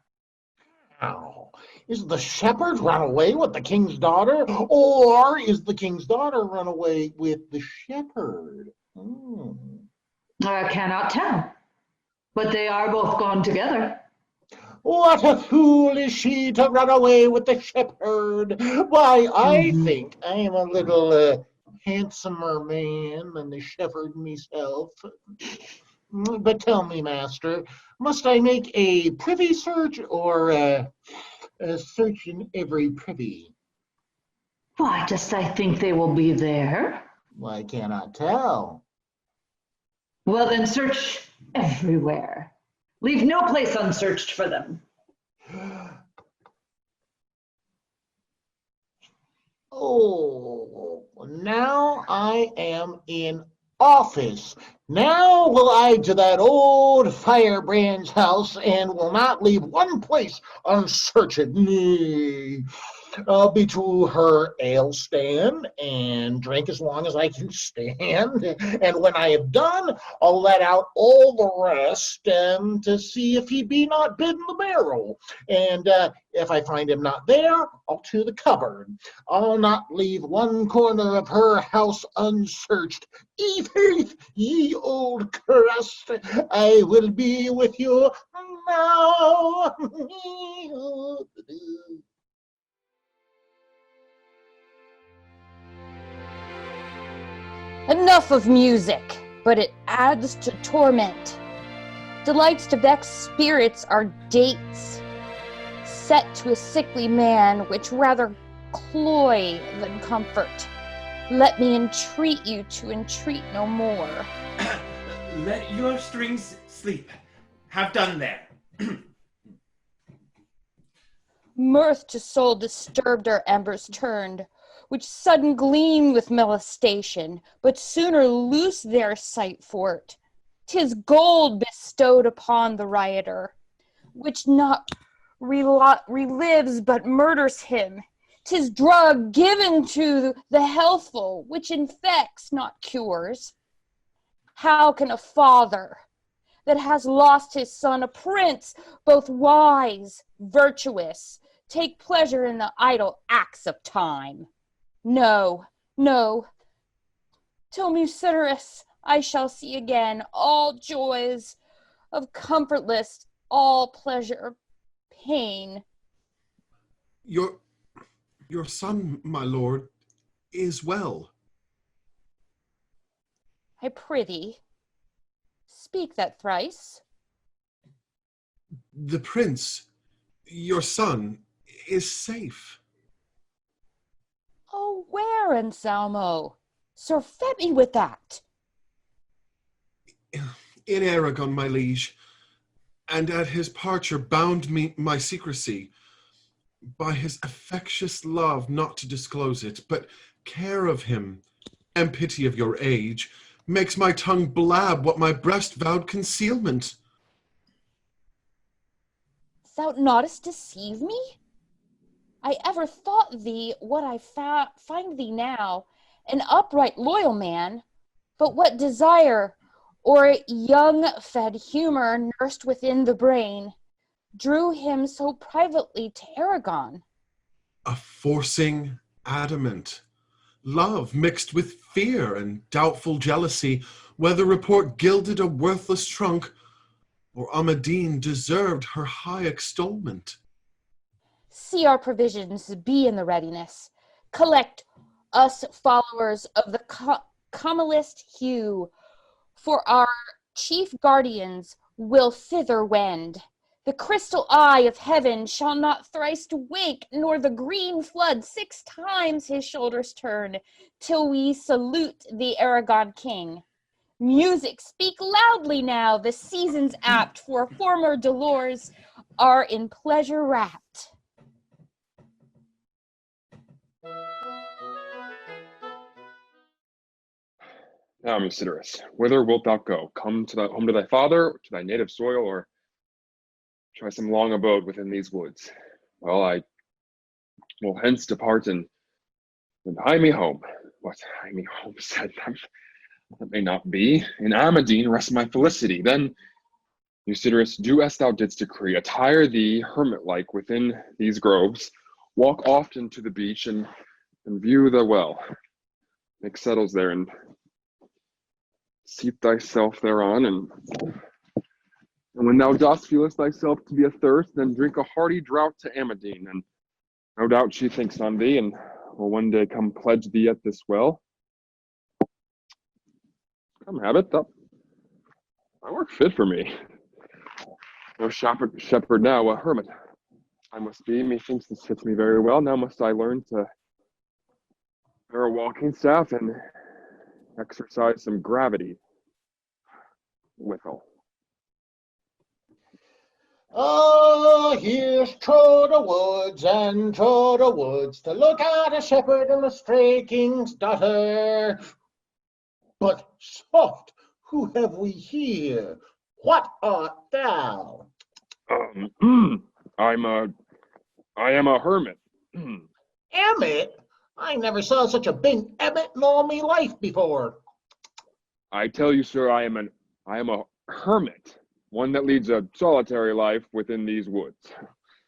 How? Is the shepherd run away with the king's daughter, or is the king's daughter run away with the shepherd? I cannot tell, but they are both gone together. What a fool is she to run away with the shepherd! Why, I think I am a little handsomer man than the shepherd myself. But tell me, master, must I make a privy search or a search in every privy? Why, dost I think they will be there? Well, I cannot tell. Well, then search everywhere. Leave no place unsearched for them. Oh, now I am in office. Now will I to that old firebrand's house and will not leave one place unsearched. Nay, I'll be to her ale stand and drink as long as I can stand. And when I have done, I'll let out all the rest to see if he be not bid in the barrel. And if I find him not there, I'll to the cupboard. I'll not leave one corner of her house unsearched. Eat, ye old crust, I will be with you now. Enough of music, but it adds to torment. Delights to vex spirits are dates set to a sickly man, which rather cloy than comfort. Let me entreat you to entreat no more. Let your strings sleep. Have done there. Mirth to soul disturbed our embers turned, which sudden gleam with molestation, but sooner loose their sight for't. 'Tis gold bestowed upon the rioter, which not relives but murders him. 'Tis drug given to the healthful, which infects, not cures. How can a father that has lost his son, a prince, both wise, virtuous, take pleasure in the idle acts of time. No, no, till Mucedorus I shall see again all joys of comfortless, all pleasure, pain. Your son, my lord, is well. I prithee, speak that thrice. The prince, your son, is safe. Oh, where, Anselmo? Surfeit me with that. In Aragon, my liege, and at his parture bound me my secrecy, by his affectious love not to disclose it, but care of him, and pity of your age, makes my tongue blab what my breast vowed concealment. Thou noughtest deceive me? I ever thought thee what I find thee now, an upright, loyal man, but what desire or young-fed humor nursed within the brain drew him so privately to Aragon? A forcing adamant, love mixed with fear and doubtful jealousy, whether report gilded a worthless trunk, or Amadine deserved her high extolment. See our provisions be in the readiness. Collect us followers of the commonest hue, for our chief guardians will thither wend. The crystal eye of heaven shall not thrice wake, nor the green flood 6 times his shoulders turn, till we salute the Aragon king. Music, speak loudly now, the season's apt, for former dolors are in pleasure wrapped. Now, Mucedorus, whither wilt thou go? Come to home to thy father, to thy native soil, or try some long abode within these woods? Well, I will hence depart and hie me home. What, hie me home, said them? That may not be. In Amadine rest my felicity. Then, Mucedorus, do as thou didst decree. Attire thee hermit-like within these groves. Walk often to the beach and view the well. Make settles there and seat thyself thereon, and when thou dost feelest thyself to be athirst, then drink a hearty draught to Amadine, and no doubt she thinks on thee, and will one day come pledge thee at this well. Come, Habit, that work fit for me. No shepherd now, a hermit I must be. Methinks this fits me very well. Now must I learn to bear a walking staff and exercise some gravity withal. Oh, here's through the woods and through the woods to look at a shepherd and a stray king's daughter. But soft, who have we here? What art thou? I am a hermit. Emmet? I never saw such a big Emmet in all me life before. I tell you, sir, I am a hermit, one that leads a solitary life within these woods.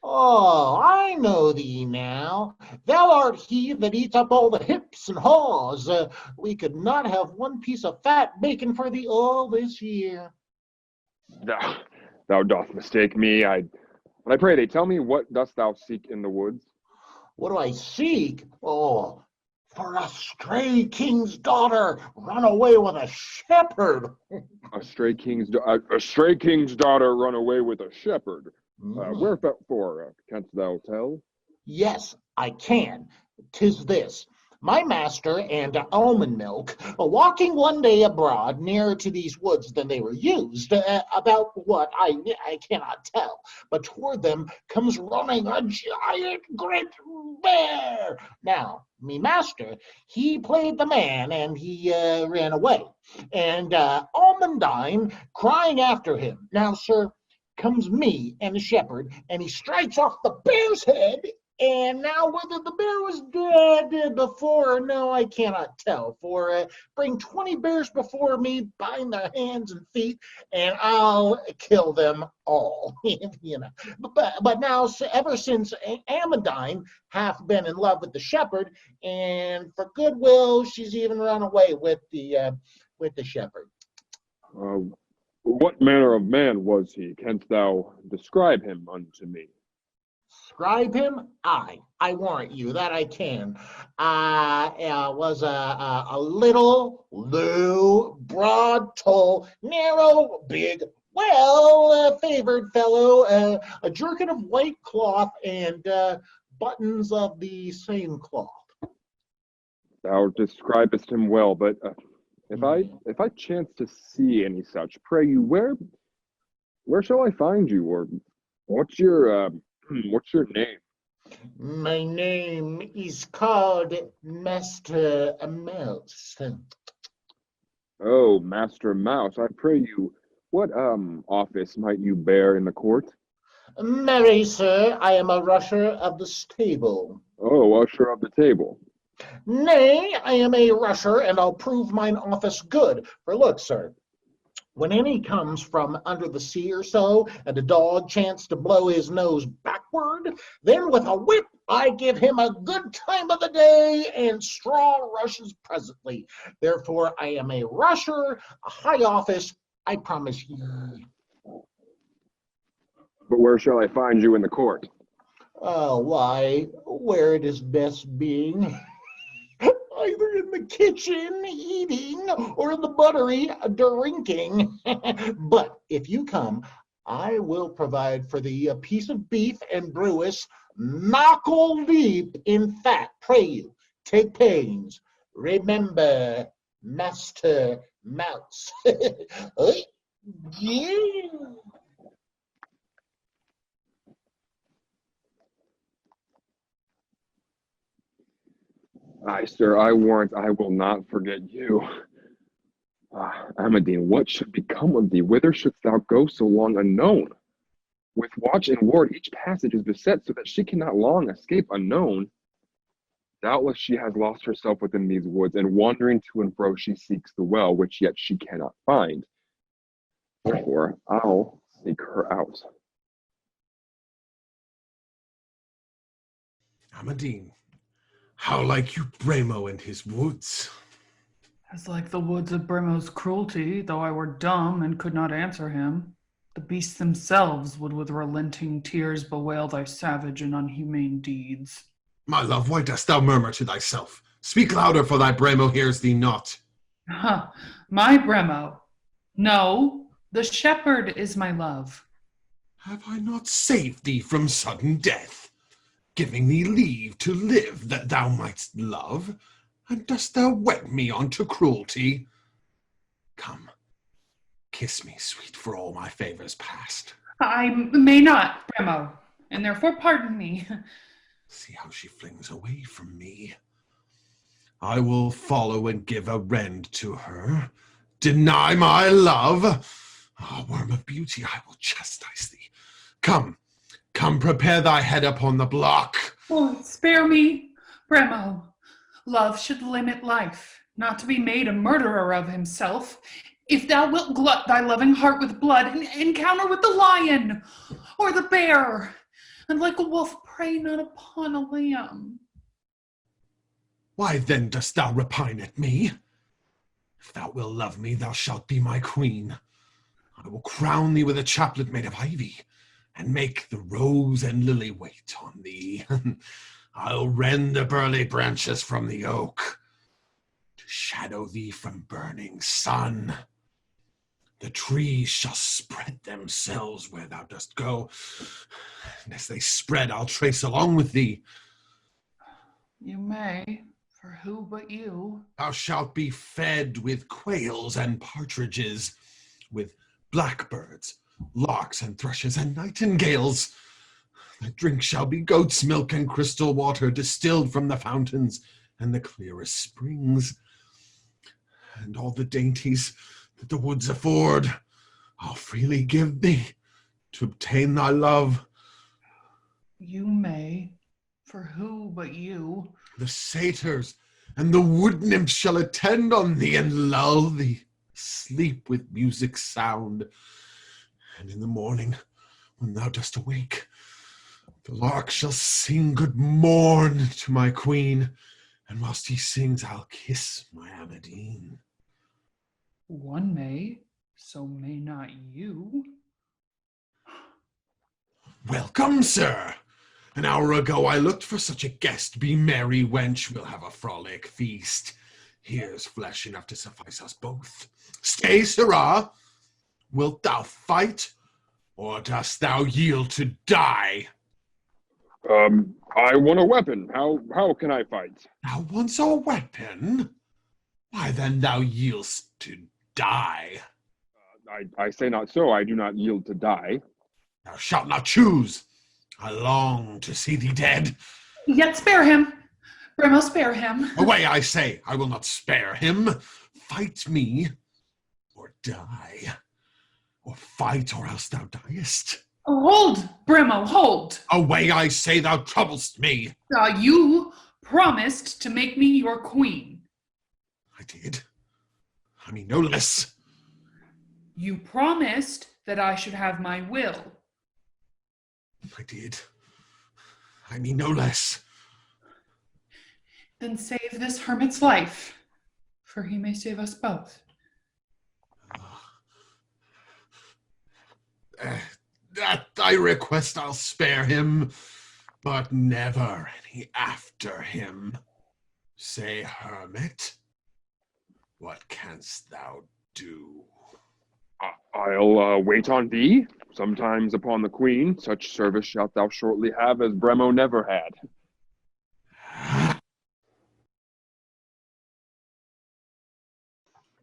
Oh, I know thee now. Thou art he that eats up all the hips and haws. We could not have one piece of fat bacon for thee all this year. Thou dost mistake me. But I pray thee, tell me, what dost thou seek in the woods? What do I seek? Oh, for a stray king's daughter run away with a shepherd. A stray king's daughter run away with a shepherd. Wherefore, canst thou tell? Yes, I can. 'Tis this. My master and almond milk, walking one day abroad nearer to these woods than they were used, about what I cannot tell, but toward them comes running a giant great bear. Now, me master, he played the man and he ran away, and Almondine crying after him. Now, sir, comes me and the shepherd, and he strikes off the bear's head And now whether the bear was dead before or no, I cannot tell. For bring 20 bears before me, bind their hands and feet, and I'll kill them all. You know. But now, ever since Amadine hath been in love with the shepherd, and for goodwill, she's even run away with the shepherd. What manner of man was he? Canst thou describe him unto me? Describe him? I warrant you that I can. Was a little, low, broad, tall, narrow, big, well-favored fellow, a jerkin of white cloth and buttons of the same cloth. Thou describest him well, but if I chance to see any such, pray you, where shall I find you, or what's your name? My name is called Master Mouse. Oh, Master Mouse, I pray you, what office might you bear in the court? Marry, sir, I am a rusher of the stable. Oh, usher of the table. Nay, I am a rusher, and I'll prove mine office good. For look, sir, when any comes from under the sea or so, and a dog chance to blow his nose backward, then with a whip I give him a good time of the day, and straw rushes presently. Therefore I am a rusher, a high office, I promise you. But where shall I find you in the court? Why, where it is best being. Either in the kitchen eating or in the buttery drinking. But if you come, I will provide for thee a piece of beef and brewis, knuckle deep in fat. Pray you, take pains. Remember, Master Mouse. Yeah. Aye, sir, I warrant I will not forget you. Amadine, what should become of thee? Whither shouldst thou go so long unknown? With watch and ward each passage is beset, so that she cannot long escape unknown. Doubtless she has lost herself within these woods, and wandering to and fro she seeks the well, which yet she cannot find. Therefore, I'll seek her out. Amadine, how like you Bremo and his woods? As like the woods of Bremo's cruelty, though I were dumb and could not answer him. The beasts themselves would with relenting tears bewail thy savage and unhumane deeds. My love, why dost thou murmur to thyself? Speak louder, for thy Bremo hears thee not. Huh, my Bremo. No, the shepherd is my love. Have I not saved thee from sudden death, giving thee leave to live that thou mightst love? And dost thou whet me on to cruelty? Come, kiss me, sweet, for all my favours past. I may not, Bremo, and therefore pardon me. See how she flings away from me. I will follow and give a rend to her. Deny my love. Ah, worm of beauty, I will chastise thee. Come, prepare thy head upon the block. Oh, spare me, Bremo. Love should limit life, not to be made a murderer of himself. If thou wilt glut thy loving heart with blood, and encounter with the lion or the bear, and like a wolf prey not upon a lamb. Why then dost thou repine at me? If thou wilt love me, thou shalt be my queen. I will crown thee with a chaplet made of ivy, and make the rose and lily wait on thee. I'll rend the burly branches from the oak, to shadow thee from burning sun. The trees shall spread themselves where thou dost go, and as they spread, I'll trace along with thee. You may, for who but you? Thou shalt be fed with quails and partridges, with blackbirds, larks and thrushes and nightingales. Thy drink shall be goat's milk and crystal water distilled from the fountains and the clearest springs. And all the dainties that the woods afford, I'll freely give thee to obtain thy love. You may, For who but you? The satyrs and the wood nymphs shall attend on thee and lull thee. Sleep with music's sound. And in the morning, when thou dost awake, the lark shall sing good morn to my queen, and whilst he sings, I'll kiss my Amadine. One may, so may not you. Welcome, sir. An hour ago I looked for such a guest. Be merry, wench, we'll have a frolic feast. Here's flesh enough to suffice us both. Stay, sirrah. Wilt thou fight, or dost thou yield to die? I want a weapon. How can I fight? Thou wants a weapon? Why then thou yieldst to die. I say not so. I do not yield to die. Thou shalt not choose. I long to see thee dead. Yet spare him. Bremo, spare him. Away, I say. I will not spare him. Fight me, or die. Or fight, or else thou diest. Hold, Bremo, hold. Away, I say, thou troublest me. You promised to make me your queen. I did. I mean, no less. You promised that I should have my will. I did. I mean, no less. Then save this hermit's life, for he may save us both. At thy request I'll spare him, but never any after him. Say, hermit, what canst thou do? I'll wait on thee, sometimes upon the queen. Such service shalt thou shortly have as Bremo never had.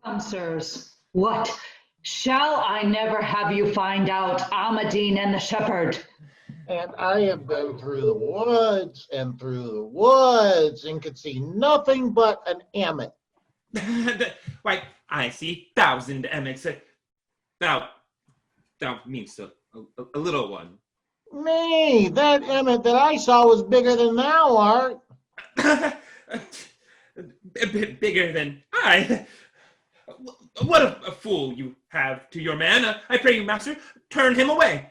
Come, sirs, what? Shall I never have you find out Amadine and the shepherd? And I have been through the woods and through the woods and could see nothing but an emmet. Why, I see 1,000 emmets. Thou means a little one. Me, that emmet that I saw was bigger than thou art. A bit bigger than I. What a fool you have to your man. I pray you, master, turn him away.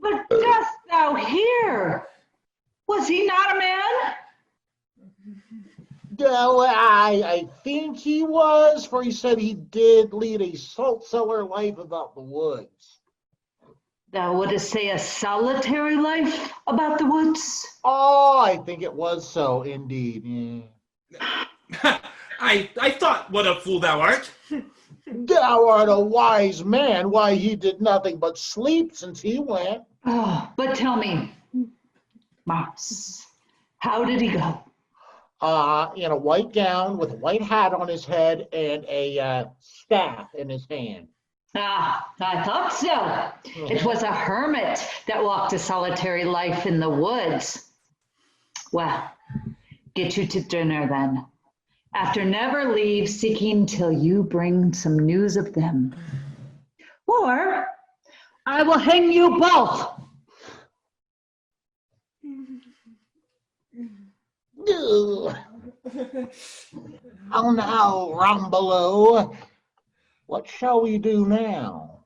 But dost thou hear? Was he not a man? I think he was, for he said he did lead a salt cellar life about the woods. Thou wouldst say a solitary life about the woods? Oh, I think it was so, indeed. Yeah. I thought what a fool thou art. Thou art a wise man. Why, he did nothing but sleep since he went. Oh, but tell me, Mouse, how did he go? In a white gown with a white hat on his head and a staff in his hand. Ah, I thought so. It was a hermit that walked a solitary life in the woods. Well, get you to dinner then. After never leave seeking till you bring some news of them. Or I will hang you both. Oh, now, Rombello, what shall we do now?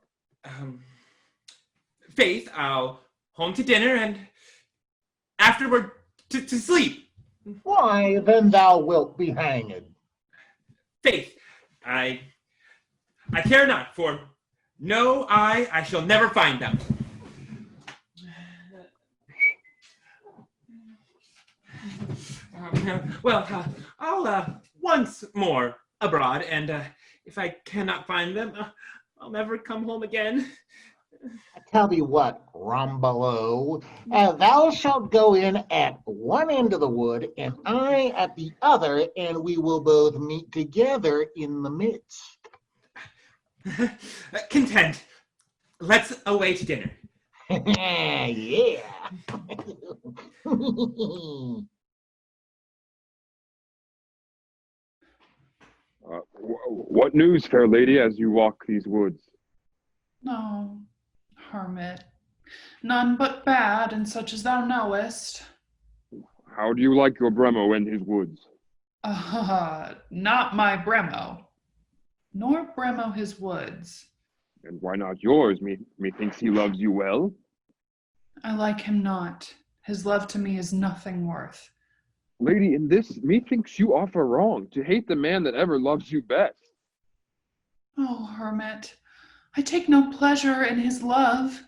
Faith, I'll home to dinner and afterward to sleep. Why, then thou wilt be hanged. Faith, I care not, for no I shall never find them. Well, I'll once more abroad, and if I cannot find them, I'll never come home again. I tell thee what, Rombello, thou shalt go in at one end of the wood, and I at the other, and we will both meet together in the midst. Content. Let's away to dinner. Yeah. What news, fair lady, as you walk these woods? No, hermit, none but bad, and such as thou knowest. How do you like your Bremo and his woods? Not my Bremo, nor Bremo his woods. And why not yours? Methinks he loves you well. I like him not. His love to me is nothing worth. Lady, in this, methinks you offer wrong, to hate the man that ever loves you best. Oh, hermit, I take no pleasure in his love,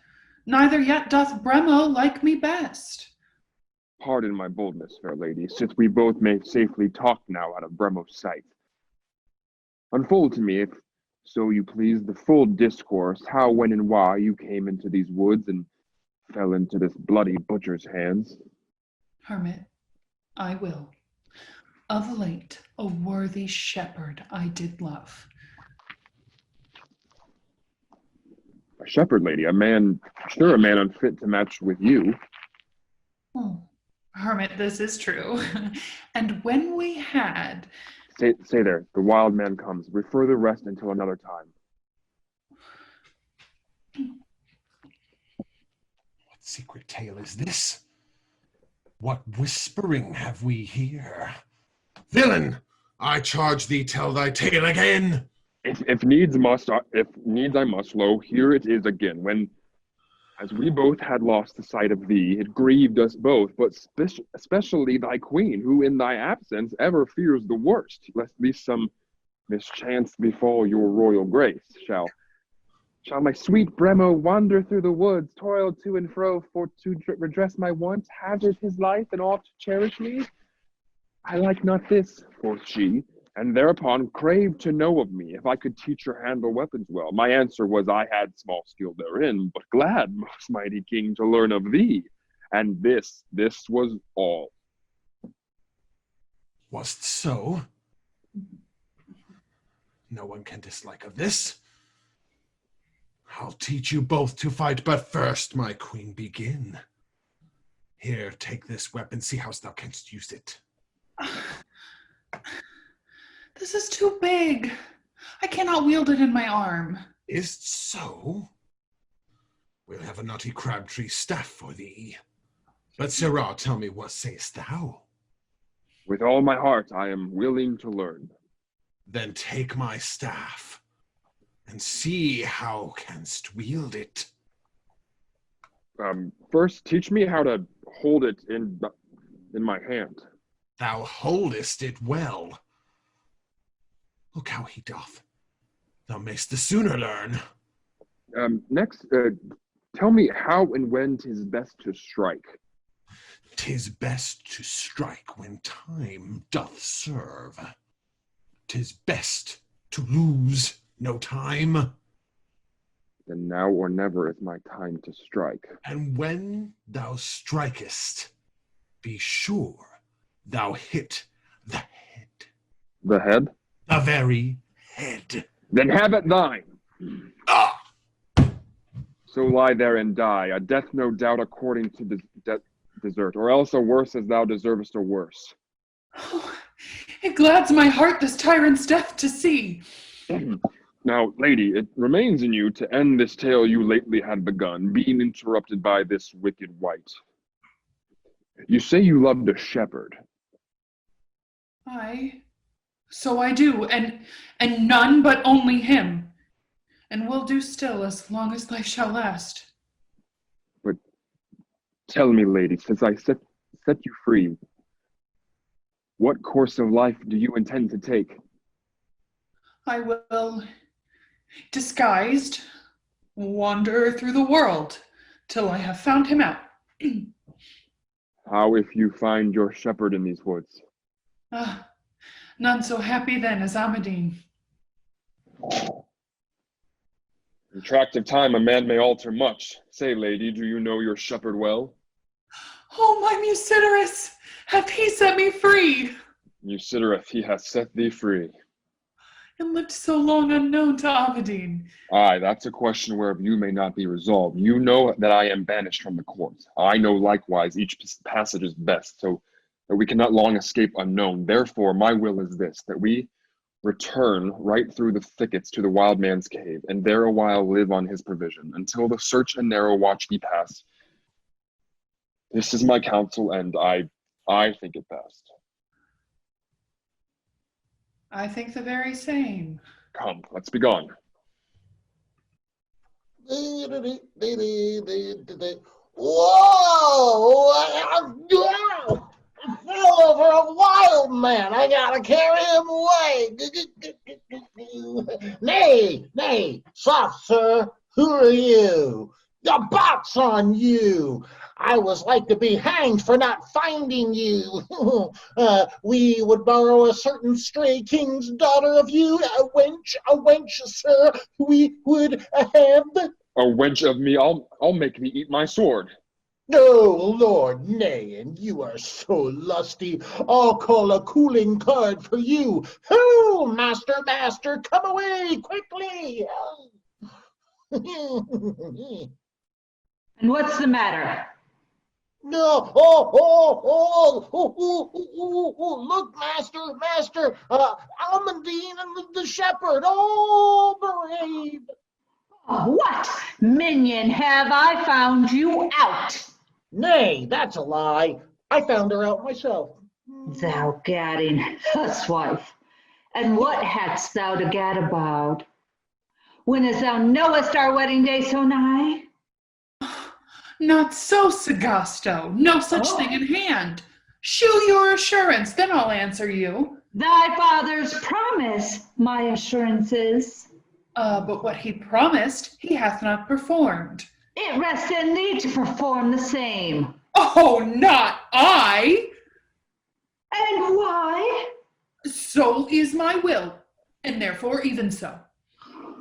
neither yet doth Bremo like me best. Pardon my boldness, fair lady, since we both may safely talk now out of Bremo's sight. Unfold to me, if so you please, the full discourse, how, when, and why you came into these woods and fell into this bloody butcher's hands. Hermit, I will. Of late, a worthy shepherd I did love. A shepherd, lady, a man unfit to match with you. Oh, hermit, this is true. And when we had... Say there, the wild man comes. Refer the rest until another time. What secret tale is this? What whispering have we here? Villain, I charge thee, tell thy tale again. If needs I must, lo, here it is again. When, as we both had lost the sight of thee, it grieved us both, but especially thy queen, who in thy absence ever fears the worst, lest least some mischance befall your royal grace. Shall my sweet Bremo wander through the woods, toil to and fro for to redress my wants, hazard his life, and oft cherish me? I like not this, quoth she, and thereupon craved to know of me if I could teach her handle weapons well. My answer was I had small skill therein, but glad, most mighty king, to learn of thee. And this was all. Was't so? No one can dislike of this. I'll teach you both to fight, but first, my queen, begin. Here, take this weapon, see how thou canst use it. This is too big. I cannot wield it in my arm. Is't so? We'll have a knotty crabtree staff for thee. But, sirrah, tell me, what sayest thou? With all my heart, I am willing to learn. Then take my staff, and see how canst wield it. First, teach me how to hold it in my hand. Thou holdest it well. Look how he doth. Thou mayst the sooner learn. Next, tell me how and when 'tis best to strike. 'Tis best to strike when time doth serve. 'Tis best to lose no time. Then now or never is my time to strike. And when thou strikest, be sure thou hit the head. The head? The very head. Then have it thine. Ah! So lie there and die, a death no doubt according to the desert, or else a worse as thou deservest a worse. Oh, it glads my heart this tyrant's death to see. Now, lady, it remains in you to end this tale you lately had begun, being interrupted by this wicked wight. You say you loved a shepherd. Aye, so I do, and none but only him, and will do still as long as life shall last. But tell me, lady, since I set you free, what course of life do you intend to take? I will, disguised, wander through the world till I have found him out. How if you find your shepherd in these woods? Ah, none so happy then as Amadine. In tract of time a man may alter much. Say, lady, do you know your shepherd well? Oh, my Mucedorus, hath he set me free? Mucedorus, he hath set thee free. And lived so long unknown to Amadine. Aye, that's a question whereof you may not be resolved. You know that I am banished from the court. I know likewise each passage is best, so that we cannot long escape unknown. Therefore, my will is this, that we return right through the thickets to the wild man's cave, and there a while live on his provision, until the search and narrow watch be past. This is my counsel, and I I think it best. I think the very same. Come, let's be gone. Whoa! I fell over a wild man. I gotta carry him away. Nay, soft sir. Who are you? The box on you. I was like to be hanged for not finding you. We would borrow a certain stray king's daughter of you, a wench, sir. We would have. A wench of me, I'll make thee eat my sword. Oh, Lord, nay, and you are so lusty. I'll call a cooling card for you. Who, master, come away quickly. And what's the matter? No, look, master, Amadine and the shepherd, oh, brave. Oh, what minion have I found you out? Nay, that's a lie. I found her out myself. Thou gadding huswife, and what hadst thou to gad about? When as thou knowest our wedding day so nigh? Not so, Segasto. No such thing in hand. Shew your assurance, then I'll answer you. Thy father's promise, my assurance is. But what he promised, he hath not performed. It rests in thee to perform the same. Oh, not I! And why? So is my will, and therefore even so.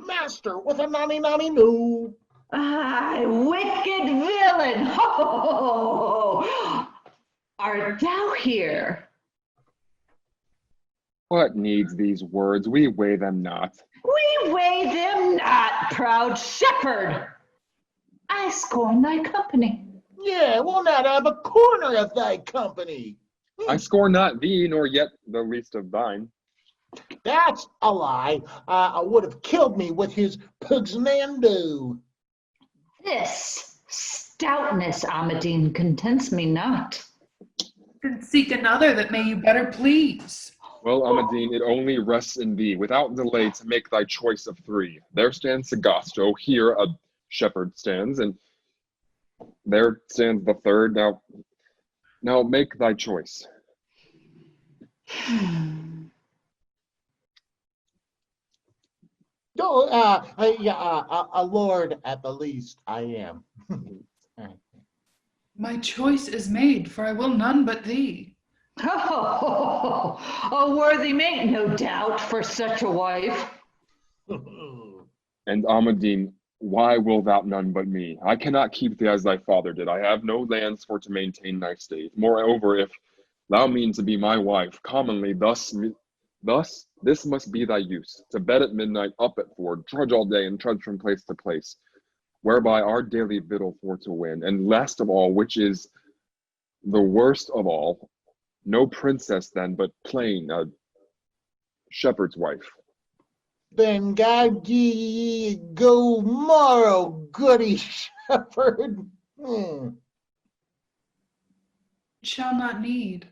Master with a nonny no. Ay, wicked villain! Ho! Art thou here? What needs these words? We weigh them not. We weigh them not, proud shepherd. I scorn thy company. Yeah, we'll not have a corner of thy company. I scorn not thee, nor yet the least of thine. That's a lie. Would have killed me with his pugsmando. This stoutness, Amadine, contents me not. Then seek another that may you better please. Well, Amadine, it only rests in thee, without delay, to make thy choice of three. There stands Segasto, here a shepherd stands, and there stands the third. Now make thy choice. A lord at the least, I am. My choice is made, for I will none but thee. Oh, a worthy mate, no doubt, for such a wife. And Amadine, why wilt thou none but me? I cannot keep thee as thy father did. I have no lands for to maintain thy state. Moreover, if thou mean to be my wife, commonly thus this must be thy use, to bed at midnight, up at 4, trudge all day, and trudge from place to place, whereby our daily victual for to win. And last of all, which is the worst of all, no princess then, but plain a shepherd's wife. Then guide ye go morrow, goody shepherd. Shall not need.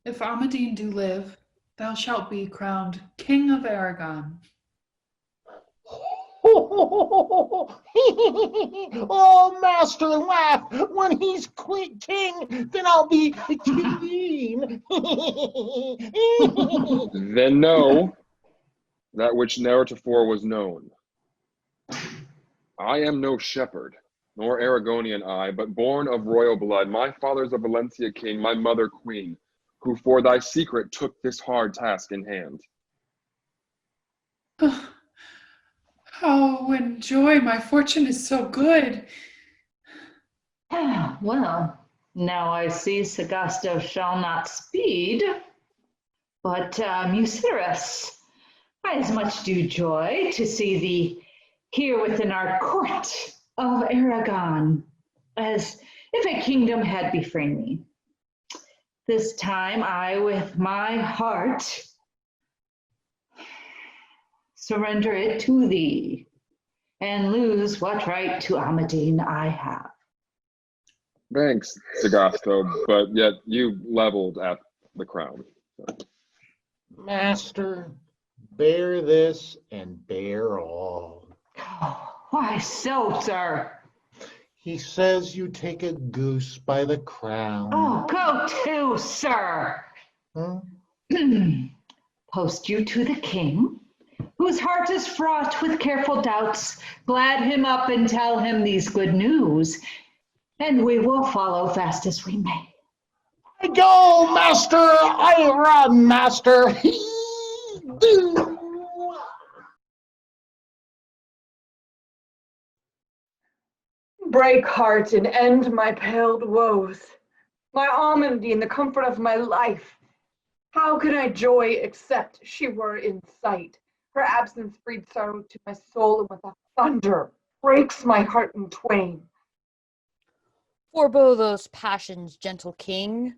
If Amadine do live, thou shalt be crowned King of Aragon. Oh, master, laugh. When he's king, then I'll be queen. Then know that which ne'er tofore was known. I am no shepherd, nor Aragonian I, but born of royal blood. My father's a Valencia king, my mother queen, who for thy secret took this hard task in hand. Oh, when joy, my fortune is so good. Well, now I see Segasto shall not speed, but Mucedorus, I as much do joy to see thee here within our court of Aragon, as if a kingdom had befriended me. This time I, with my heart, surrender it to thee, and lose what right to Amadine I have. Thanks, Segasto, but yet you leveled at the crown. Master, bear this and bear all. Why so, sir? He says you take a goose by the crown. Oh, go to, sir. Huh? Post you to the king, whose heart is fraught with careful doubts. Glad him up and tell him these good news, and we will follow fast as we may. I go, master. I run, master. Break heart and end my paled woes. My Amadine, the comfort of my life. How could I joy except she were in sight? Her absence breeds sorrow to my soul, and with a thunder breaks my heart in twain. Forbear those passions, gentle king,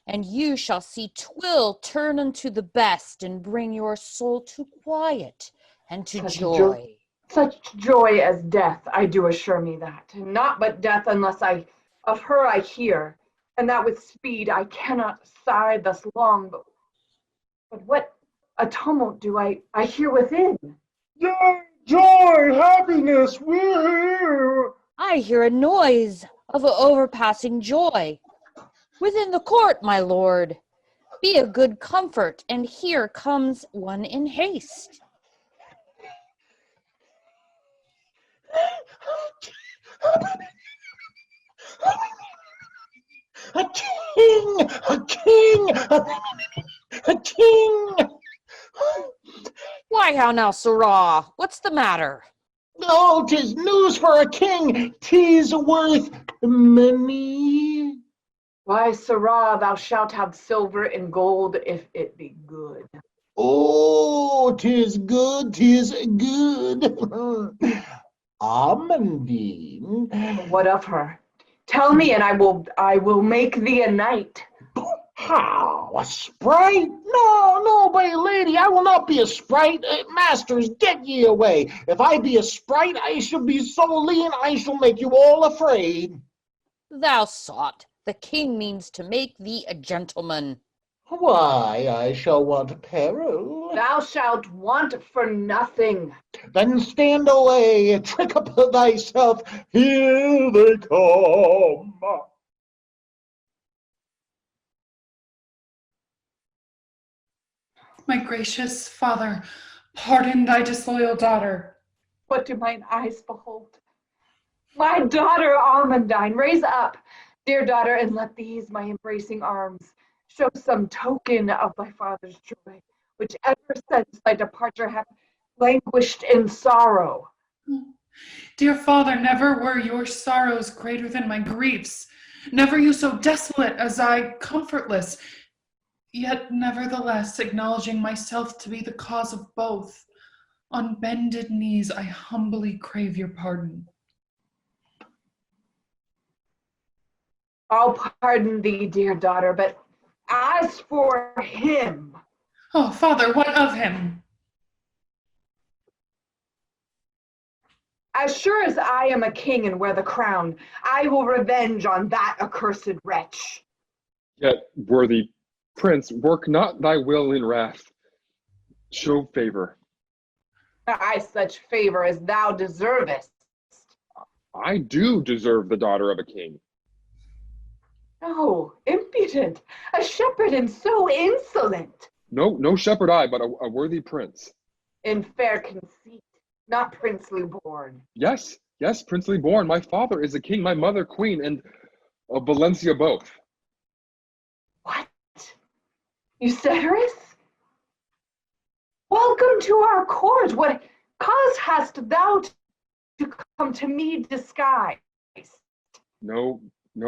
and you shall see 'twill turn unto the best and bring your soul to quiet and to joy. Such joy as death, I do assure me that, and not but death unless of her I hear, and that with speed I cannot sigh thus long. But what a tumult do I hear within? Joy, happiness, we're here. I hear a noise of overpassing joy. Within the court, my lord. Be a good comfort, and here comes one in haste. A king! A king! A king! Why, how now, sirrah? What's the matter? Oh, 'tis news for a king. 'Tis worth money. Why, sirrah, thou shalt have silver and gold if it be good. Oh, 'tis good, 'tis good. Amadine. What of her? Tell me, and I will make thee a knight. How? A sprite? No, my lady, I will not be a sprite. Masters, get ye away. If I be a sprite, I shall be so lean, I shall make you all afraid. Thou sot, the king means to make thee a gentleman. Why, I shall want apparel. Thou shalt want for nothing. Then stand away, trick up thyself. Here they come. My gracious father, pardon thy disloyal daughter. What do mine eyes behold? My daughter Amadine, raise up, dear daughter, and let these my embracing arms show some token of thy father's joy, which ever since thy departure hath languished in sorrow. Dear father, never were your sorrows greater than my griefs. Never you so desolate as I comfortless. Yet nevertheless, acknowledging myself to be the cause of both, on bended knees I humbly crave your pardon. I'll pardon thee, dear daughter, but as for him... Oh, father, what of him? As sure as I am a king and wear the crown, I will revenge on that accursed wretch. Yet, worthy prince, work not thy will in wrath. Show favor. I such favor as thou deservest. I do deserve the daughter of a king. No, impudent, a shepherd and so insolent. No shepherd I, but a worthy prince. In fair conceit, not princely born. Yes, princely born. My father is a king, my mother queen, and of Valencia both. What? Mucedorus? Welcome to our court. What cause hast thou to come to me disguised? No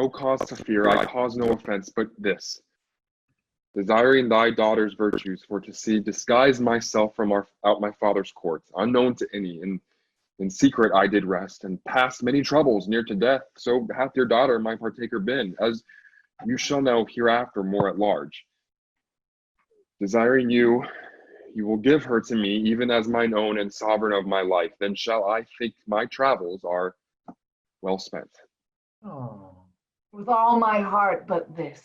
cause to fear, I cause no offense, but this. Desiring thy daughter's virtues, for to see disguise myself from out my father's court, unknown to any, in secret I did rest, and passed many troubles near to death, so hath your daughter my partaker been, as you shall know hereafter more at large. Desiring you will give her to me, even as mine own and sovereign of my life, then shall I think my travels are well spent. Oh. with all my heart but this.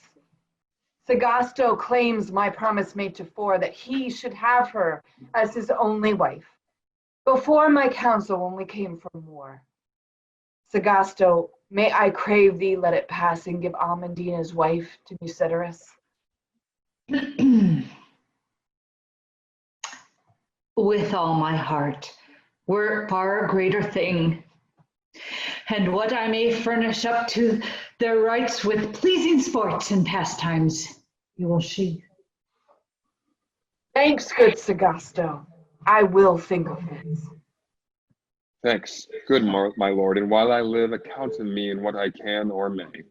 Segasto claims my promise made to Four that he should have her as his only wife. Before my council when we came from war. Segasto, may I crave thee let it pass and give Amadine his wife to Mucedorus? With all my heart, were it far a greater thing. And what I may furnish up to their rights with pleasing sports and pastimes, you will see. Thanks, good Segasto. I will think of it. Thanks, good my lord, and while I live, account of me in what I can or may.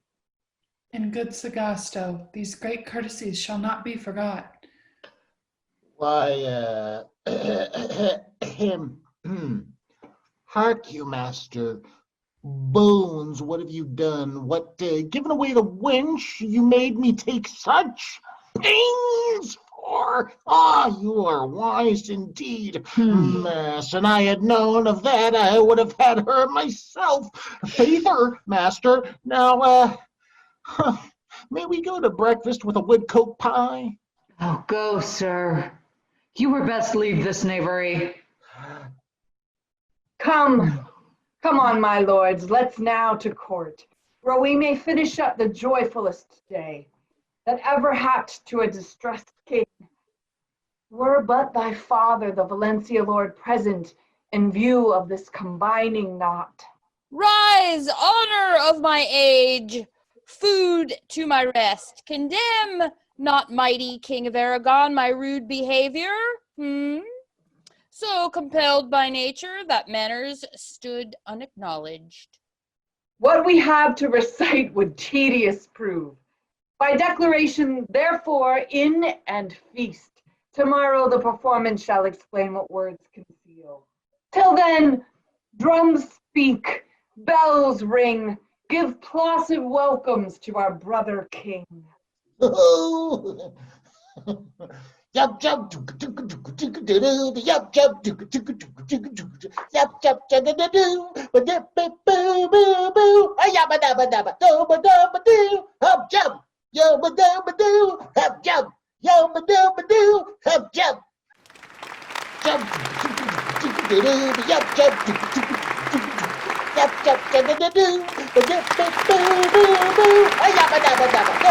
And good Segasto, these great courtesies shall not be forgot. Why, hark you, master. Bones, what have you done? What, given away the wench you made me take such pains for? Ah, you are wise indeed, Mass, and I had known of that, I would have had her myself. Favor, master. Now, may we go to breakfast with a woodcote pie? Oh, go, sir. You were best leave this knavery. Come on, my lords, let's now to court, where we may finish up the joyfulest day that ever happed to a distressed king. Were but thy father, the Valencia lord, present in view of this combining knot. Rise, honor of my age, food to my rest. Condemn, not mighty king of Aragon, my rude behavior. So compelled by nature that manners stood unacknowledged. What we have to recite would tedious prove. By declaration, therefore, in and feast. Tomorrow the performance shall explain what words conceal. Till then, drums speak, bells ring, give placid welcomes to our brother king. Yup, jump, yup, jump, yup, jump, hop jump, yo, hop jump, yo, hop jump, jump, yup, jump, yup, jump,